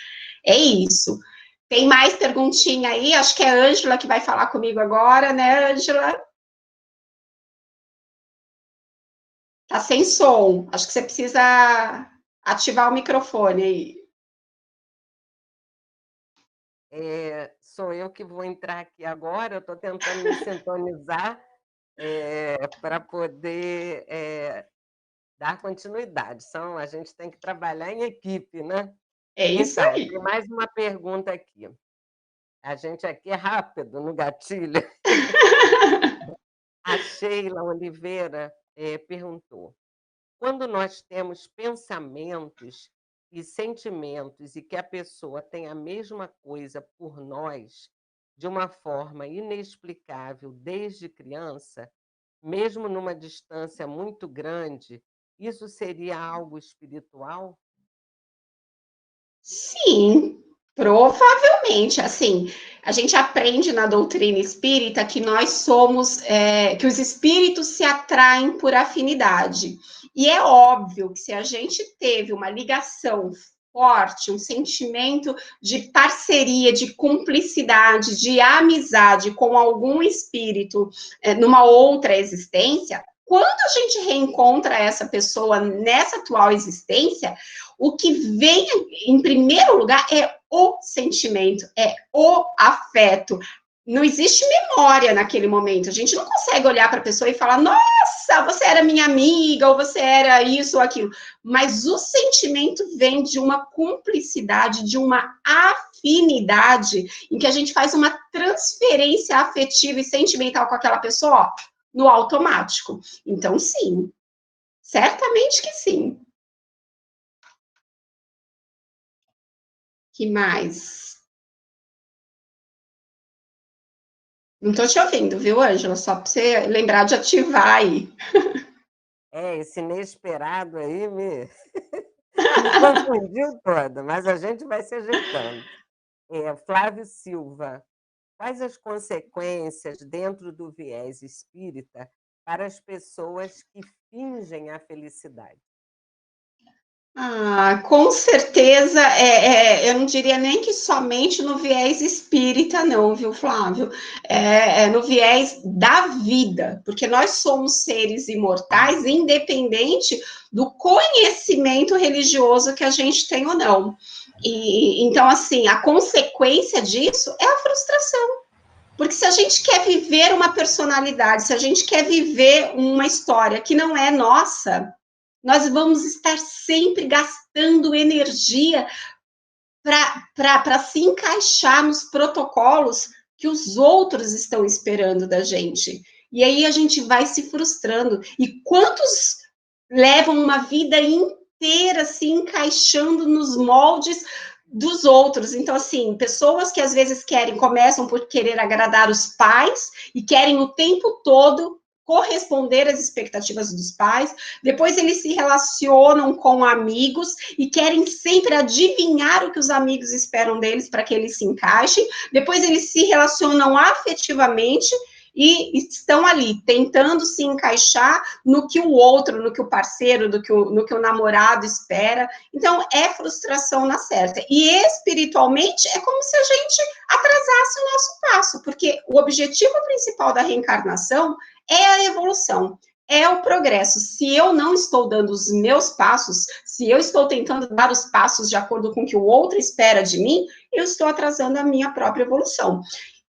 É isso. Tem mais perguntinha aí? Acho que é a Ângela que vai falar comigo agora, né, Ângela? Tá sem som. Acho que você precisa ativar o microfone aí. Sou eu que vou entrar aqui agora, eu estou tentando me sintonizar para poder dar continuidade. A gente tem que trabalhar em equipe, né? É isso então, aí. Tem mais uma pergunta aqui. A gente aqui é rápido no gatilho. A Sheila Oliveira perguntou: quando nós temos pensamentos e sentimentos e que a pessoa tem a mesma coisa por nós, de uma forma inexplicável desde criança, mesmo numa distância muito grande, isso seria algo espiritual? Sim, provavelmente. Assim, a gente aprende na doutrina espírita que nós somos, que os espíritos se atraem por afinidade. E é óbvio que se a gente teve uma ligação forte, um sentimento de parceria, de cumplicidade, de amizade com algum espírito numa outra existência, quando a gente reencontra essa pessoa nessa atual existência, o que vem em primeiro lugar é o sentimento, é o afeto. Não existe memória naquele momento. A gente não consegue olhar para a pessoa e falar, nossa, você era minha amiga, ou você era isso ou aquilo. Mas o sentimento vem de uma cumplicidade, de uma afinidade, em que a gente faz uma transferência afetiva e sentimental com aquela pessoa, ó, no automático. Então, sim, certamente que sim. Que mais? Não estou te ouvindo, viu, Ângela? Só para você lembrar de ativar aí. Esse inesperado aí me confundiu toda, mas a gente vai se ajeitando. Flávio Silva, quais as consequências dentro do viés espírita para as pessoas que fingem a felicidade? Com certeza, eu não diria nem que somente no viés espírita, não, viu, Flávio? É no viés da vida, porque nós somos seres imortais, independente do conhecimento religioso que a gente tem ou não. E então, assim, a consequência disso é a frustração. Porque se a gente quer viver uma personalidade, se a gente quer viver uma história que não é nossa, nós vamos estar sempre gastando energia para se encaixar nos protocolos que os outros estão esperando da gente. E aí a gente vai se frustrando. E quantos levam uma vida inteira se encaixando nos moldes dos outros? Então, assim, pessoas que às vezes começam por querer agradar os pais e querem o tempo todo corresponder às expectativas dos pais, depois eles se relacionam com amigos e querem sempre adivinhar o que os amigos esperam deles para que eles se encaixem, depois eles se relacionam afetivamente e estão ali tentando se encaixar no que o outro, no que o parceiro, no que o namorado espera. Então, é frustração na certa. E espiritualmente, é como se a gente atrasasse o nosso passo, porque o objetivo principal da reencarnação é a evolução, é o progresso. Se eu não estou dando os meus passos, se eu estou tentando dar os passos de acordo com o que o outro espera de mim, eu estou atrasando a minha própria evolução.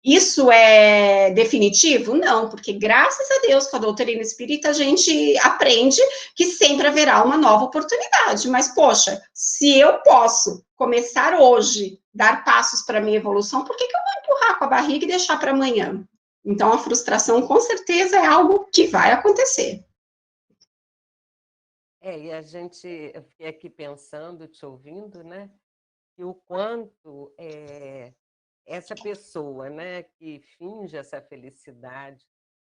Isso é definitivo? Não, porque graças a Deus, com a doutrina espírita, a gente aprende que sempre haverá uma nova oportunidade. Mas, poxa, se eu posso começar hoje, dar passos para a minha evolução, por que eu vou empurrar com a barriga e deixar para amanhã? Então, a frustração, com certeza, é algo que vai acontecer. E eu fiquei aqui pensando, te ouvindo, né, que o quanto essa pessoa, né, que finge essa felicidade,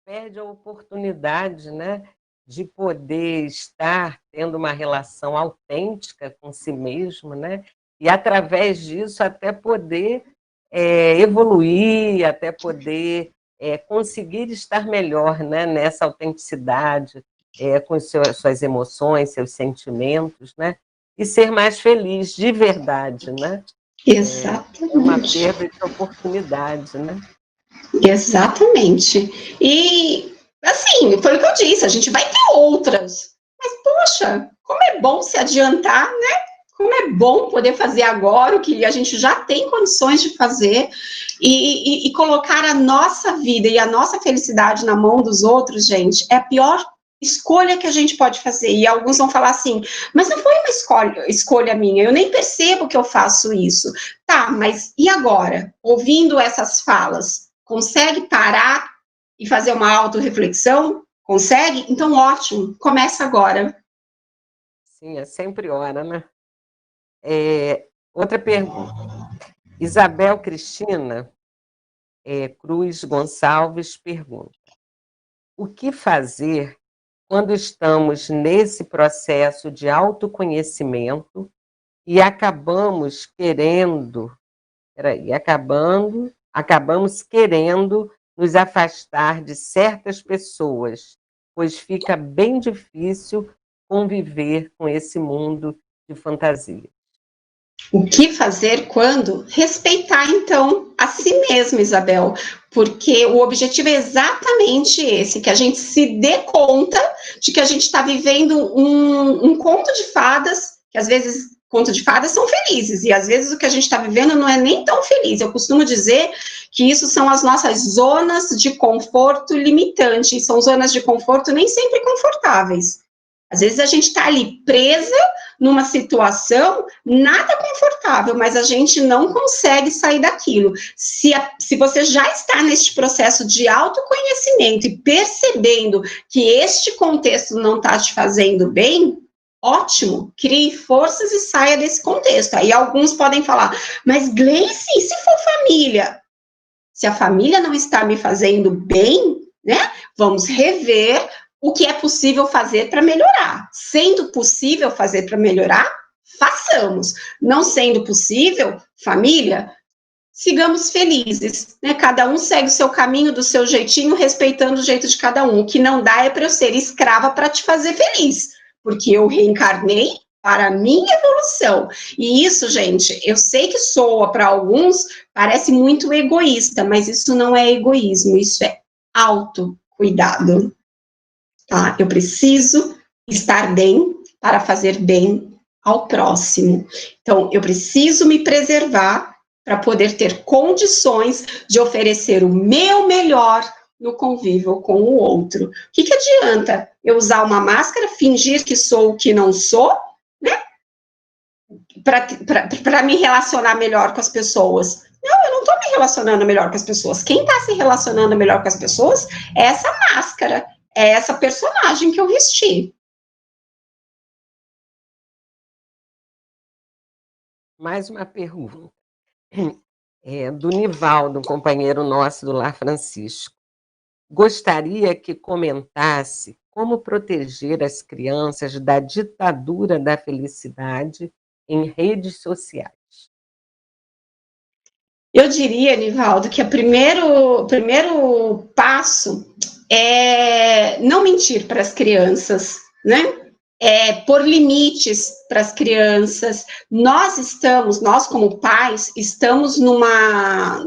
perde a oportunidade, né, de poder estar tendo uma relação autêntica com si mesmo, né, e através disso até poder evoluir, até poder conseguir estar melhor, né, nessa autenticidade, com suas emoções, seus sentimentos, né, e ser mais feliz de verdade, né? Exatamente. É uma perda de oportunidade, né? Exatamente. E, assim, foi o que eu disse, a gente vai ter outras. Mas, poxa, como é bom se adiantar, né? Como é bom poder fazer agora o que a gente já tem condições de fazer e colocar a nossa vida e a nossa felicidade na mão dos outros, gente, é a pior escolha que a gente pode fazer. E alguns vão falar assim, mas não foi uma escolha minha, eu nem percebo que eu faço isso. Tá, mas e agora? Ouvindo essas falas, consegue parar e fazer uma autorreflexão? Consegue? Então, ótimo, começa agora. Sim, é sempre hora, né? Outra pergunta. Isabel Cristina Cruz Gonçalves pergunta: o que fazer quando estamos nesse processo de autoconhecimento e acabamos querendo nos afastar de certas pessoas, pois fica bem difícil conviver com esse mundo de fantasia? O que fazer quando? Respeitar, então, a si mesmo, Isabel, porque o objetivo é exatamente esse, que a gente se dê conta de que a gente está vivendo um conto de fadas, que às vezes conto de fadas são felizes, e às vezes o que a gente está vivendo não é nem tão feliz. Eu costumo dizer que isso são as nossas zonas de conforto limitantes, são zonas de conforto nem sempre confortáveis. Às vezes a gente está ali presa numa situação nada confortável, mas a gente não consegue sair daquilo. Se você já está neste processo de autoconhecimento e percebendo que este contexto não está te fazendo bem, ótimo, crie forças e saia desse contexto. Aí alguns podem falar, mas Gleice, e se for família? Se a família não está me fazendo bem, né, vamos rever o que é possível fazer para melhorar. Sendo possível fazer para melhorar, façamos. Não sendo possível, família, sigamos felizes, né? Cada um segue o seu caminho do seu jeitinho, respeitando o jeito de cada um. O que não dá é para eu ser escrava para te fazer feliz, porque eu reencarnei para a minha evolução. E isso, gente, eu sei que soa para alguns, parece muito egoísta, mas isso não é egoísmo, isso é autocuidado, tá? Eu preciso estar bem para fazer bem ao próximo. Então, eu preciso me preservar para poder ter condições de oferecer o meu melhor no convívio com o outro. O que adianta eu usar uma máscara, fingir que sou o que não sou, né? Para me relacionar melhor com as pessoas. Não, eu não estou me relacionando melhor com as pessoas. Quem está se relacionando melhor com as pessoas é essa máscara, é essa personagem que eu vesti. Mais uma pergunta. Do Nivaldo, companheiro nosso do Lar Francisco. Gostaria que comentasse como proteger as crianças da ditadura da felicidade em redes sociais. Eu diria, Nivaldo, que o primeiro passo é não mentir para as crianças, né? É pôr limites para as crianças. Nós como pais, estamos numa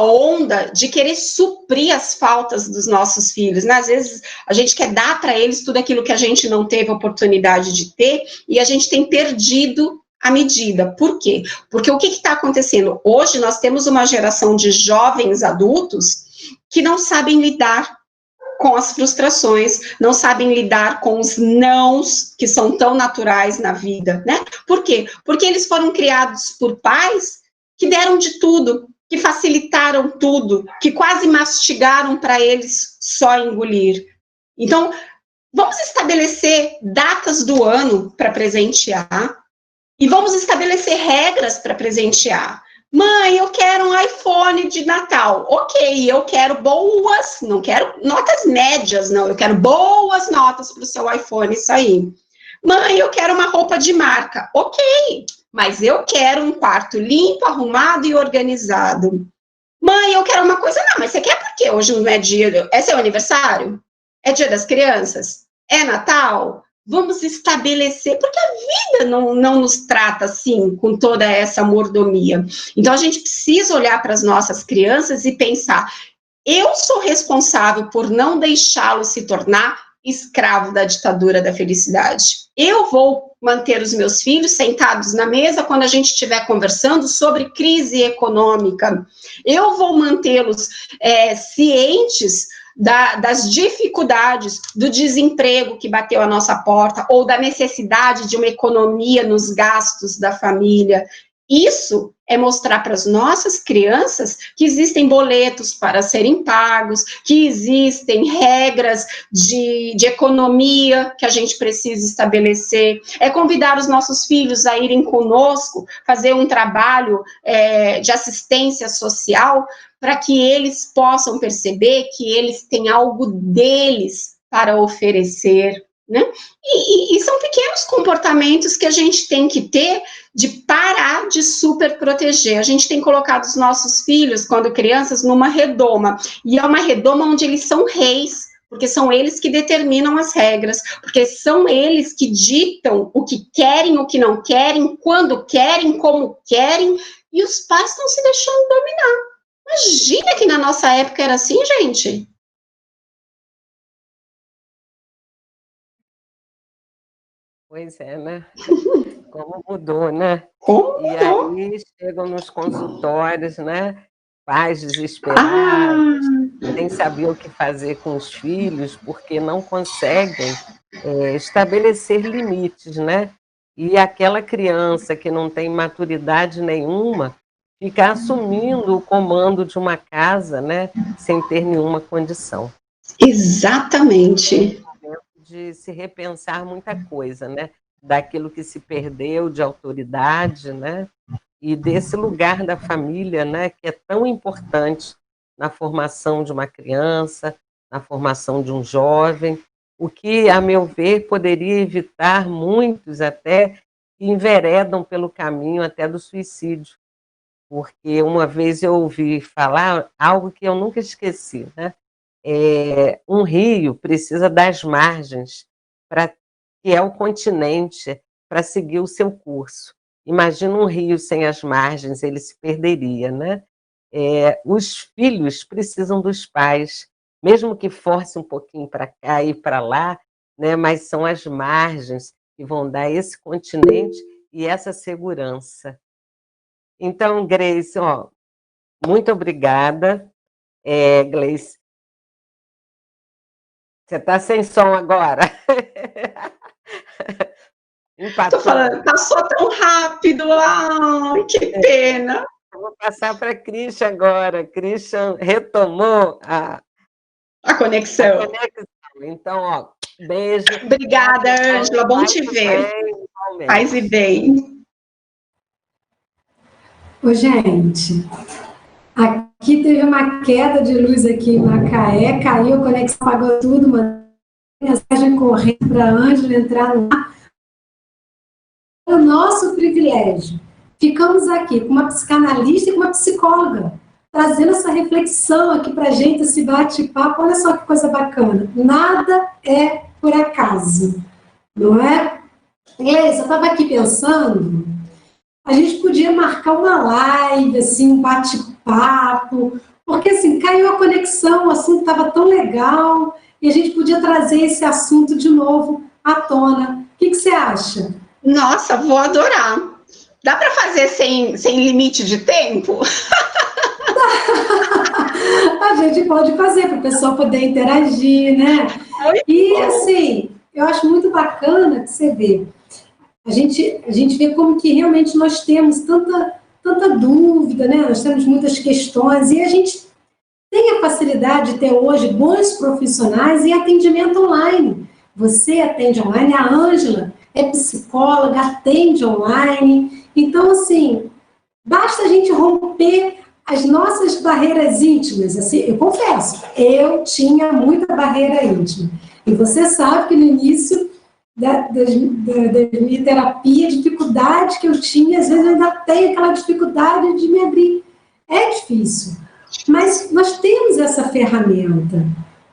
onda de querer suprir as faltas dos nossos filhos, né? Às vezes a gente quer dar para eles tudo aquilo que a gente não teve oportunidade de ter e a gente tem perdido a medida. Por quê? Porque o que está acontecendo? Hoje nós temos uma geração de jovens adultos que não sabem lidar com as frustrações, não sabem lidar com os nãos que são tão naturais na vida, né? Por quê? Porque eles foram criados por pais que deram de tudo, que facilitaram tudo, que quase mastigaram para eles só engolir. Então, vamos estabelecer datas do ano para presentear e vamos estabelecer regras para presentear. Mãe, eu quero um iPhone de Natal. Ok, eu quero boas, não quero notas médias, não. Eu quero boas notas para o seu iPhone, isso aí. Mãe, eu quero uma roupa de marca. Ok, mas eu quero um quarto limpo, arrumado e organizado. Mãe, eu quero uma coisa. Não, mas você quer por quê? Hoje não é dia... É seu aniversário? É dia das crianças? É Natal? Vamos estabelecer, porque a vida não nos trata assim, com toda essa mordomia. Então, a gente precisa olhar para as nossas crianças e pensar, eu sou responsável por não deixá-los se tornar escravo da ditadura da felicidade. Eu vou manter os meus filhos sentados na mesa quando a gente estiver conversando sobre crise econômica. Eu vou mantê-los cientes das dificuldades, do desemprego que bateu à nossa porta, ou da necessidade de uma economia nos gastos da família. Isso é mostrar para as nossas crianças que existem boletos para serem pagos, que existem regras de economia que a gente precisa estabelecer. É convidar os nossos filhos a irem conosco, fazer um trabalho de assistência social, para que eles possam perceber que eles têm algo deles para oferecer, né? E são pequenos comportamentos que a gente tem que ter de parar de super proteger. A gente tem colocado os nossos filhos, quando crianças, numa redoma, e é uma redoma onde eles são reis, porque são eles que determinam as regras, porque são eles que ditam o que querem, o que não querem, quando querem, como querem, e os pais estão se deixando dominar. Imagina que na nossa época era assim, gente. Pois é, né? Como mudou, né? Como E mudou? aí chegam nos consultórios, né? Pais desesperados, sem saber o que fazer com os filhos, porque não conseguem estabelecer limites, né? E aquela criança que não tem maturidade nenhuma fica assumindo o comando de uma casa, né? Sem ter nenhuma condição. Exatamente. De se repensar muita coisa, né? Daquilo que se perdeu de autoridade, né? E desse lugar da família, né? Que é tão importante na formação de uma criança, na formação de um jovem, o que, a meu ver, poderia evitar muitos até que enveredam pelo caminho até do suicídio. Porque uma vez eu ouvi falar algo que eu nunca esqueci, né? Um rio precisa das margens para que é o continente, para seguir o seu curso. Imagina um rio sem as margens, ele se perderia, né? Os filhos precisam dos pais, mesmo que force um pouquinho para cá e para lá, né? Mas são as margens que vão dar esse continente e essa segurança. Então, Gleice, muito obrigada. Gleice, você está sem som agora. Estou falando, passou tão rápido, ai, que pena. Eu vou passar para a Christian agora. Christian retomou a conexão. Então, beijo. Obrigada, Ângela, bom te ver. Paz e bem. Ô, gente, aqui teve uma queda de luz aqui em Macaé, caiu a conexão, apagou tudo, mandei mensagem correndo para a Ângela entrar no ar. É o nosso privilégio. Ficamos aqui com uma psicanalista e com uma psicóloga, trazendo essa reflexão aqui para a gente, esse bate-papo. Olha só que coisa bacana. Nada é por acaso, não é? Gleice, eu estava aqui pensando, a gente podia marcar uma live, assim, um bate-papo, porque assim, caiu a conexão, o assunto estava tão legal, e a gente podia trazer esse assunto de novo à tona. O que você acha? Nossa, vou adorar. Dá para fazer sem limite de tempo? A gente pode fazer, para o pessoal poder interagir, né? E, assim, eu acho muito bacana que você vê. A gente vê como que realmente nós temos tanta dúvida, né? Nós temos muitas questões, e a gente tem a facilidade de ter hoje bons profissionais em atendimento online. Você atende online, a Ângela é psicóloga, atende online. Então, assim, basta a gente romper as nossas barreiras íntimas. Assim, eu confesso, eu tinha muita barreira íntima. E você sabe que no início da minha terapia, a dificuldade que eu tinha, às vezes eu ainda tenho aquela dificuldade de me abrir. É difícil. Mas nós temos essa ferramenta,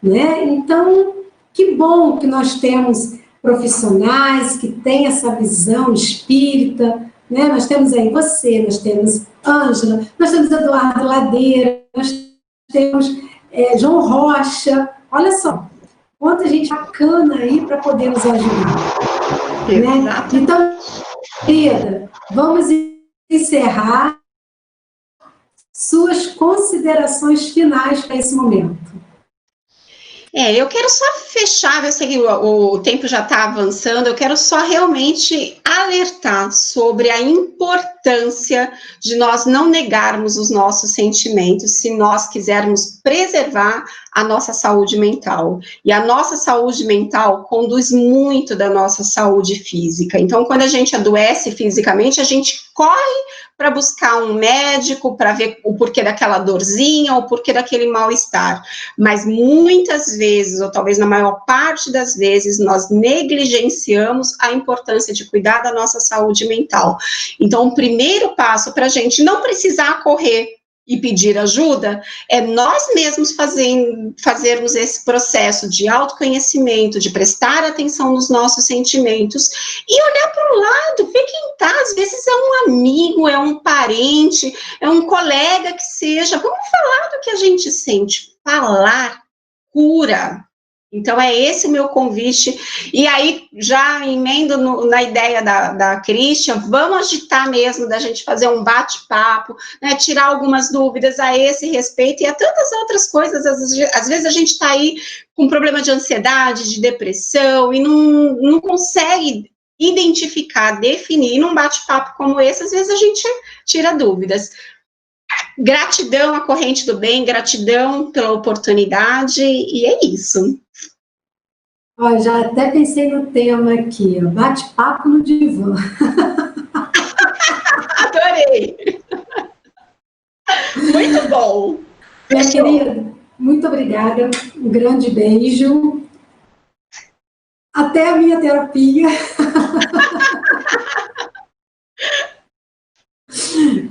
né? Então, que bom que nós temos profissionais que têm essa visão espírita, né? Nós temos aí você, nós temos Ângela, nós temos Eduardo Ladeira, nós temos João Rocha. Olha só, quanta gente bacana aí para poder nos ajudar. Né? Então, querida, vamos encerrar. Suas considerações finais para esse momento. Eu quero só fechar, eu sei que o tempo já está avançando, eu quero só realmente alertar sobre a importância de nós não negarmos os nossos sentimentos se nós quisermos preservar a nossa saúde mental. E a nossa saúde mental conduz muito da nossa saúde física. Então, quando a gente adoece fisicamente, a gente corre para buscar um médico, para ver o porquê daquela dorzinha, o porquê daquele mal-estar. Mas muitas vezes, ou talvez na maior parte das vezes, nós negligenciamos a importância de cuidar da nossa saúde mental. Então, o primeiro passo para a gente não precisar correr e pedir ajuda, é nós mesmos fazermos esse processo de autoconhecimento, de prestar atenção nos nossos sentimentos e olhar para o lado, ver quem está, às vezes é um amigo, é um parente, é um colega que seja, vamos falar do que a gente sente, falar cura. Então, é esse o meu convite, e aí, já emendo na ideia da Christian, vamos agitar mesmo, da gente fazer um bate-papo, né, tirar algumas dúvidas a esse respeito, e a tantas outras coisas, às vezes a gente está aí com problema de ansiedade, de depressão, e não consegue identificar, definir, num bate-papo como esse, às vezes a gente tira dúvidas. Gratidão à Corrente do Bem, gratidão pela oportunidade, e é isso. Ó, já até pensei no tema aqui, ó, bate-papo no divã. Adorei! Muito bom! Minha querida, muito obrigada, um grande beijo. Até a minha terapia.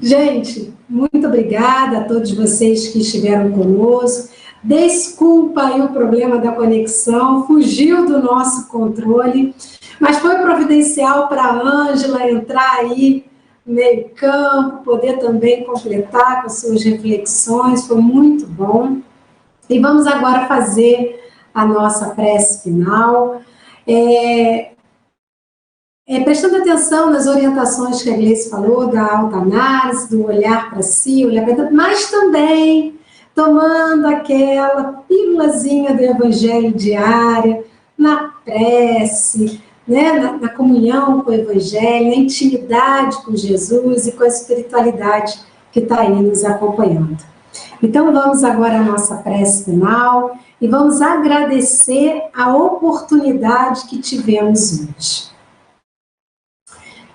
Gente, muito obrigada a todos vocês que estiveram conosco. Desculpa aí o problema da conexão, fugiu do nosso controle, Mas foi providencial para a Ângela entrar aí no meio campo, poder também completar com as suas reflexões, foi muito bom. E vamos agora fazer a nossa prece final, prestando atenção nas orientações que a Gleice falou, da autoanálise, do olhar para si, olhar para dentro, mas também tomando aquela pílulazinha do Evangelho diária, na prece, né, na comunhão com o Evangelho, na intimidade com Jesus e com a espiritualidade que está aí nos acompanhando. Então, vamos agora à nossa prece final e vamos agradecer a oportunidade que tivemos hoje.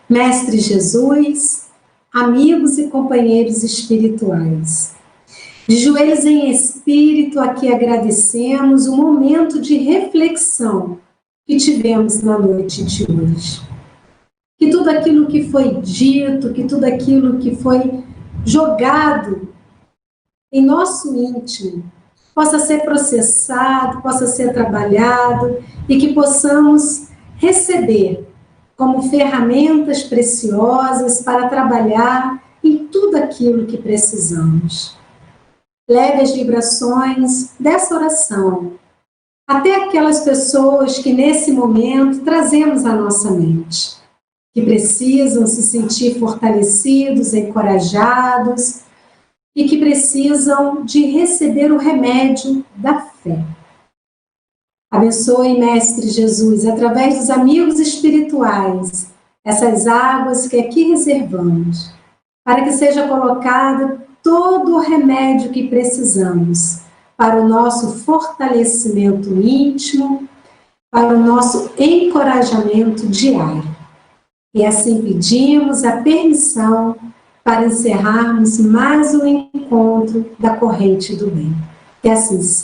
Mestre Jesus, amigos e companheiros espirituais, de joelhos em espírito, aqui agradecemos o momento de reflexão que tivemos na noite de hoje. Que tudo aquilo que foi dito, que tudo aquilo que foi jogado em nosso íntimo possa ser processado, possa ser trabalhado e que possamos receber como ferramentas preciosas para trabalhar em tudo aquilo que precisamos. Leve as vibrações dessa oração até aquelas pessoas que nesse momento trazemos à nossa mente, que precisam se sentir fortalecidos, encorajados e que precisam de receber o remédio da fé. Abençoe, Mestre Jesus, através dos amigos espirituais, essas águas que aqui reservamos, para que seja colocado todo o remédio que precisamos para o nosso fortalecimento íntimo, para o nosso encorajamento diário. E assim pedimos a permissão para encerrarmos mais um encontro da Corrente do Bem. Que assim seja.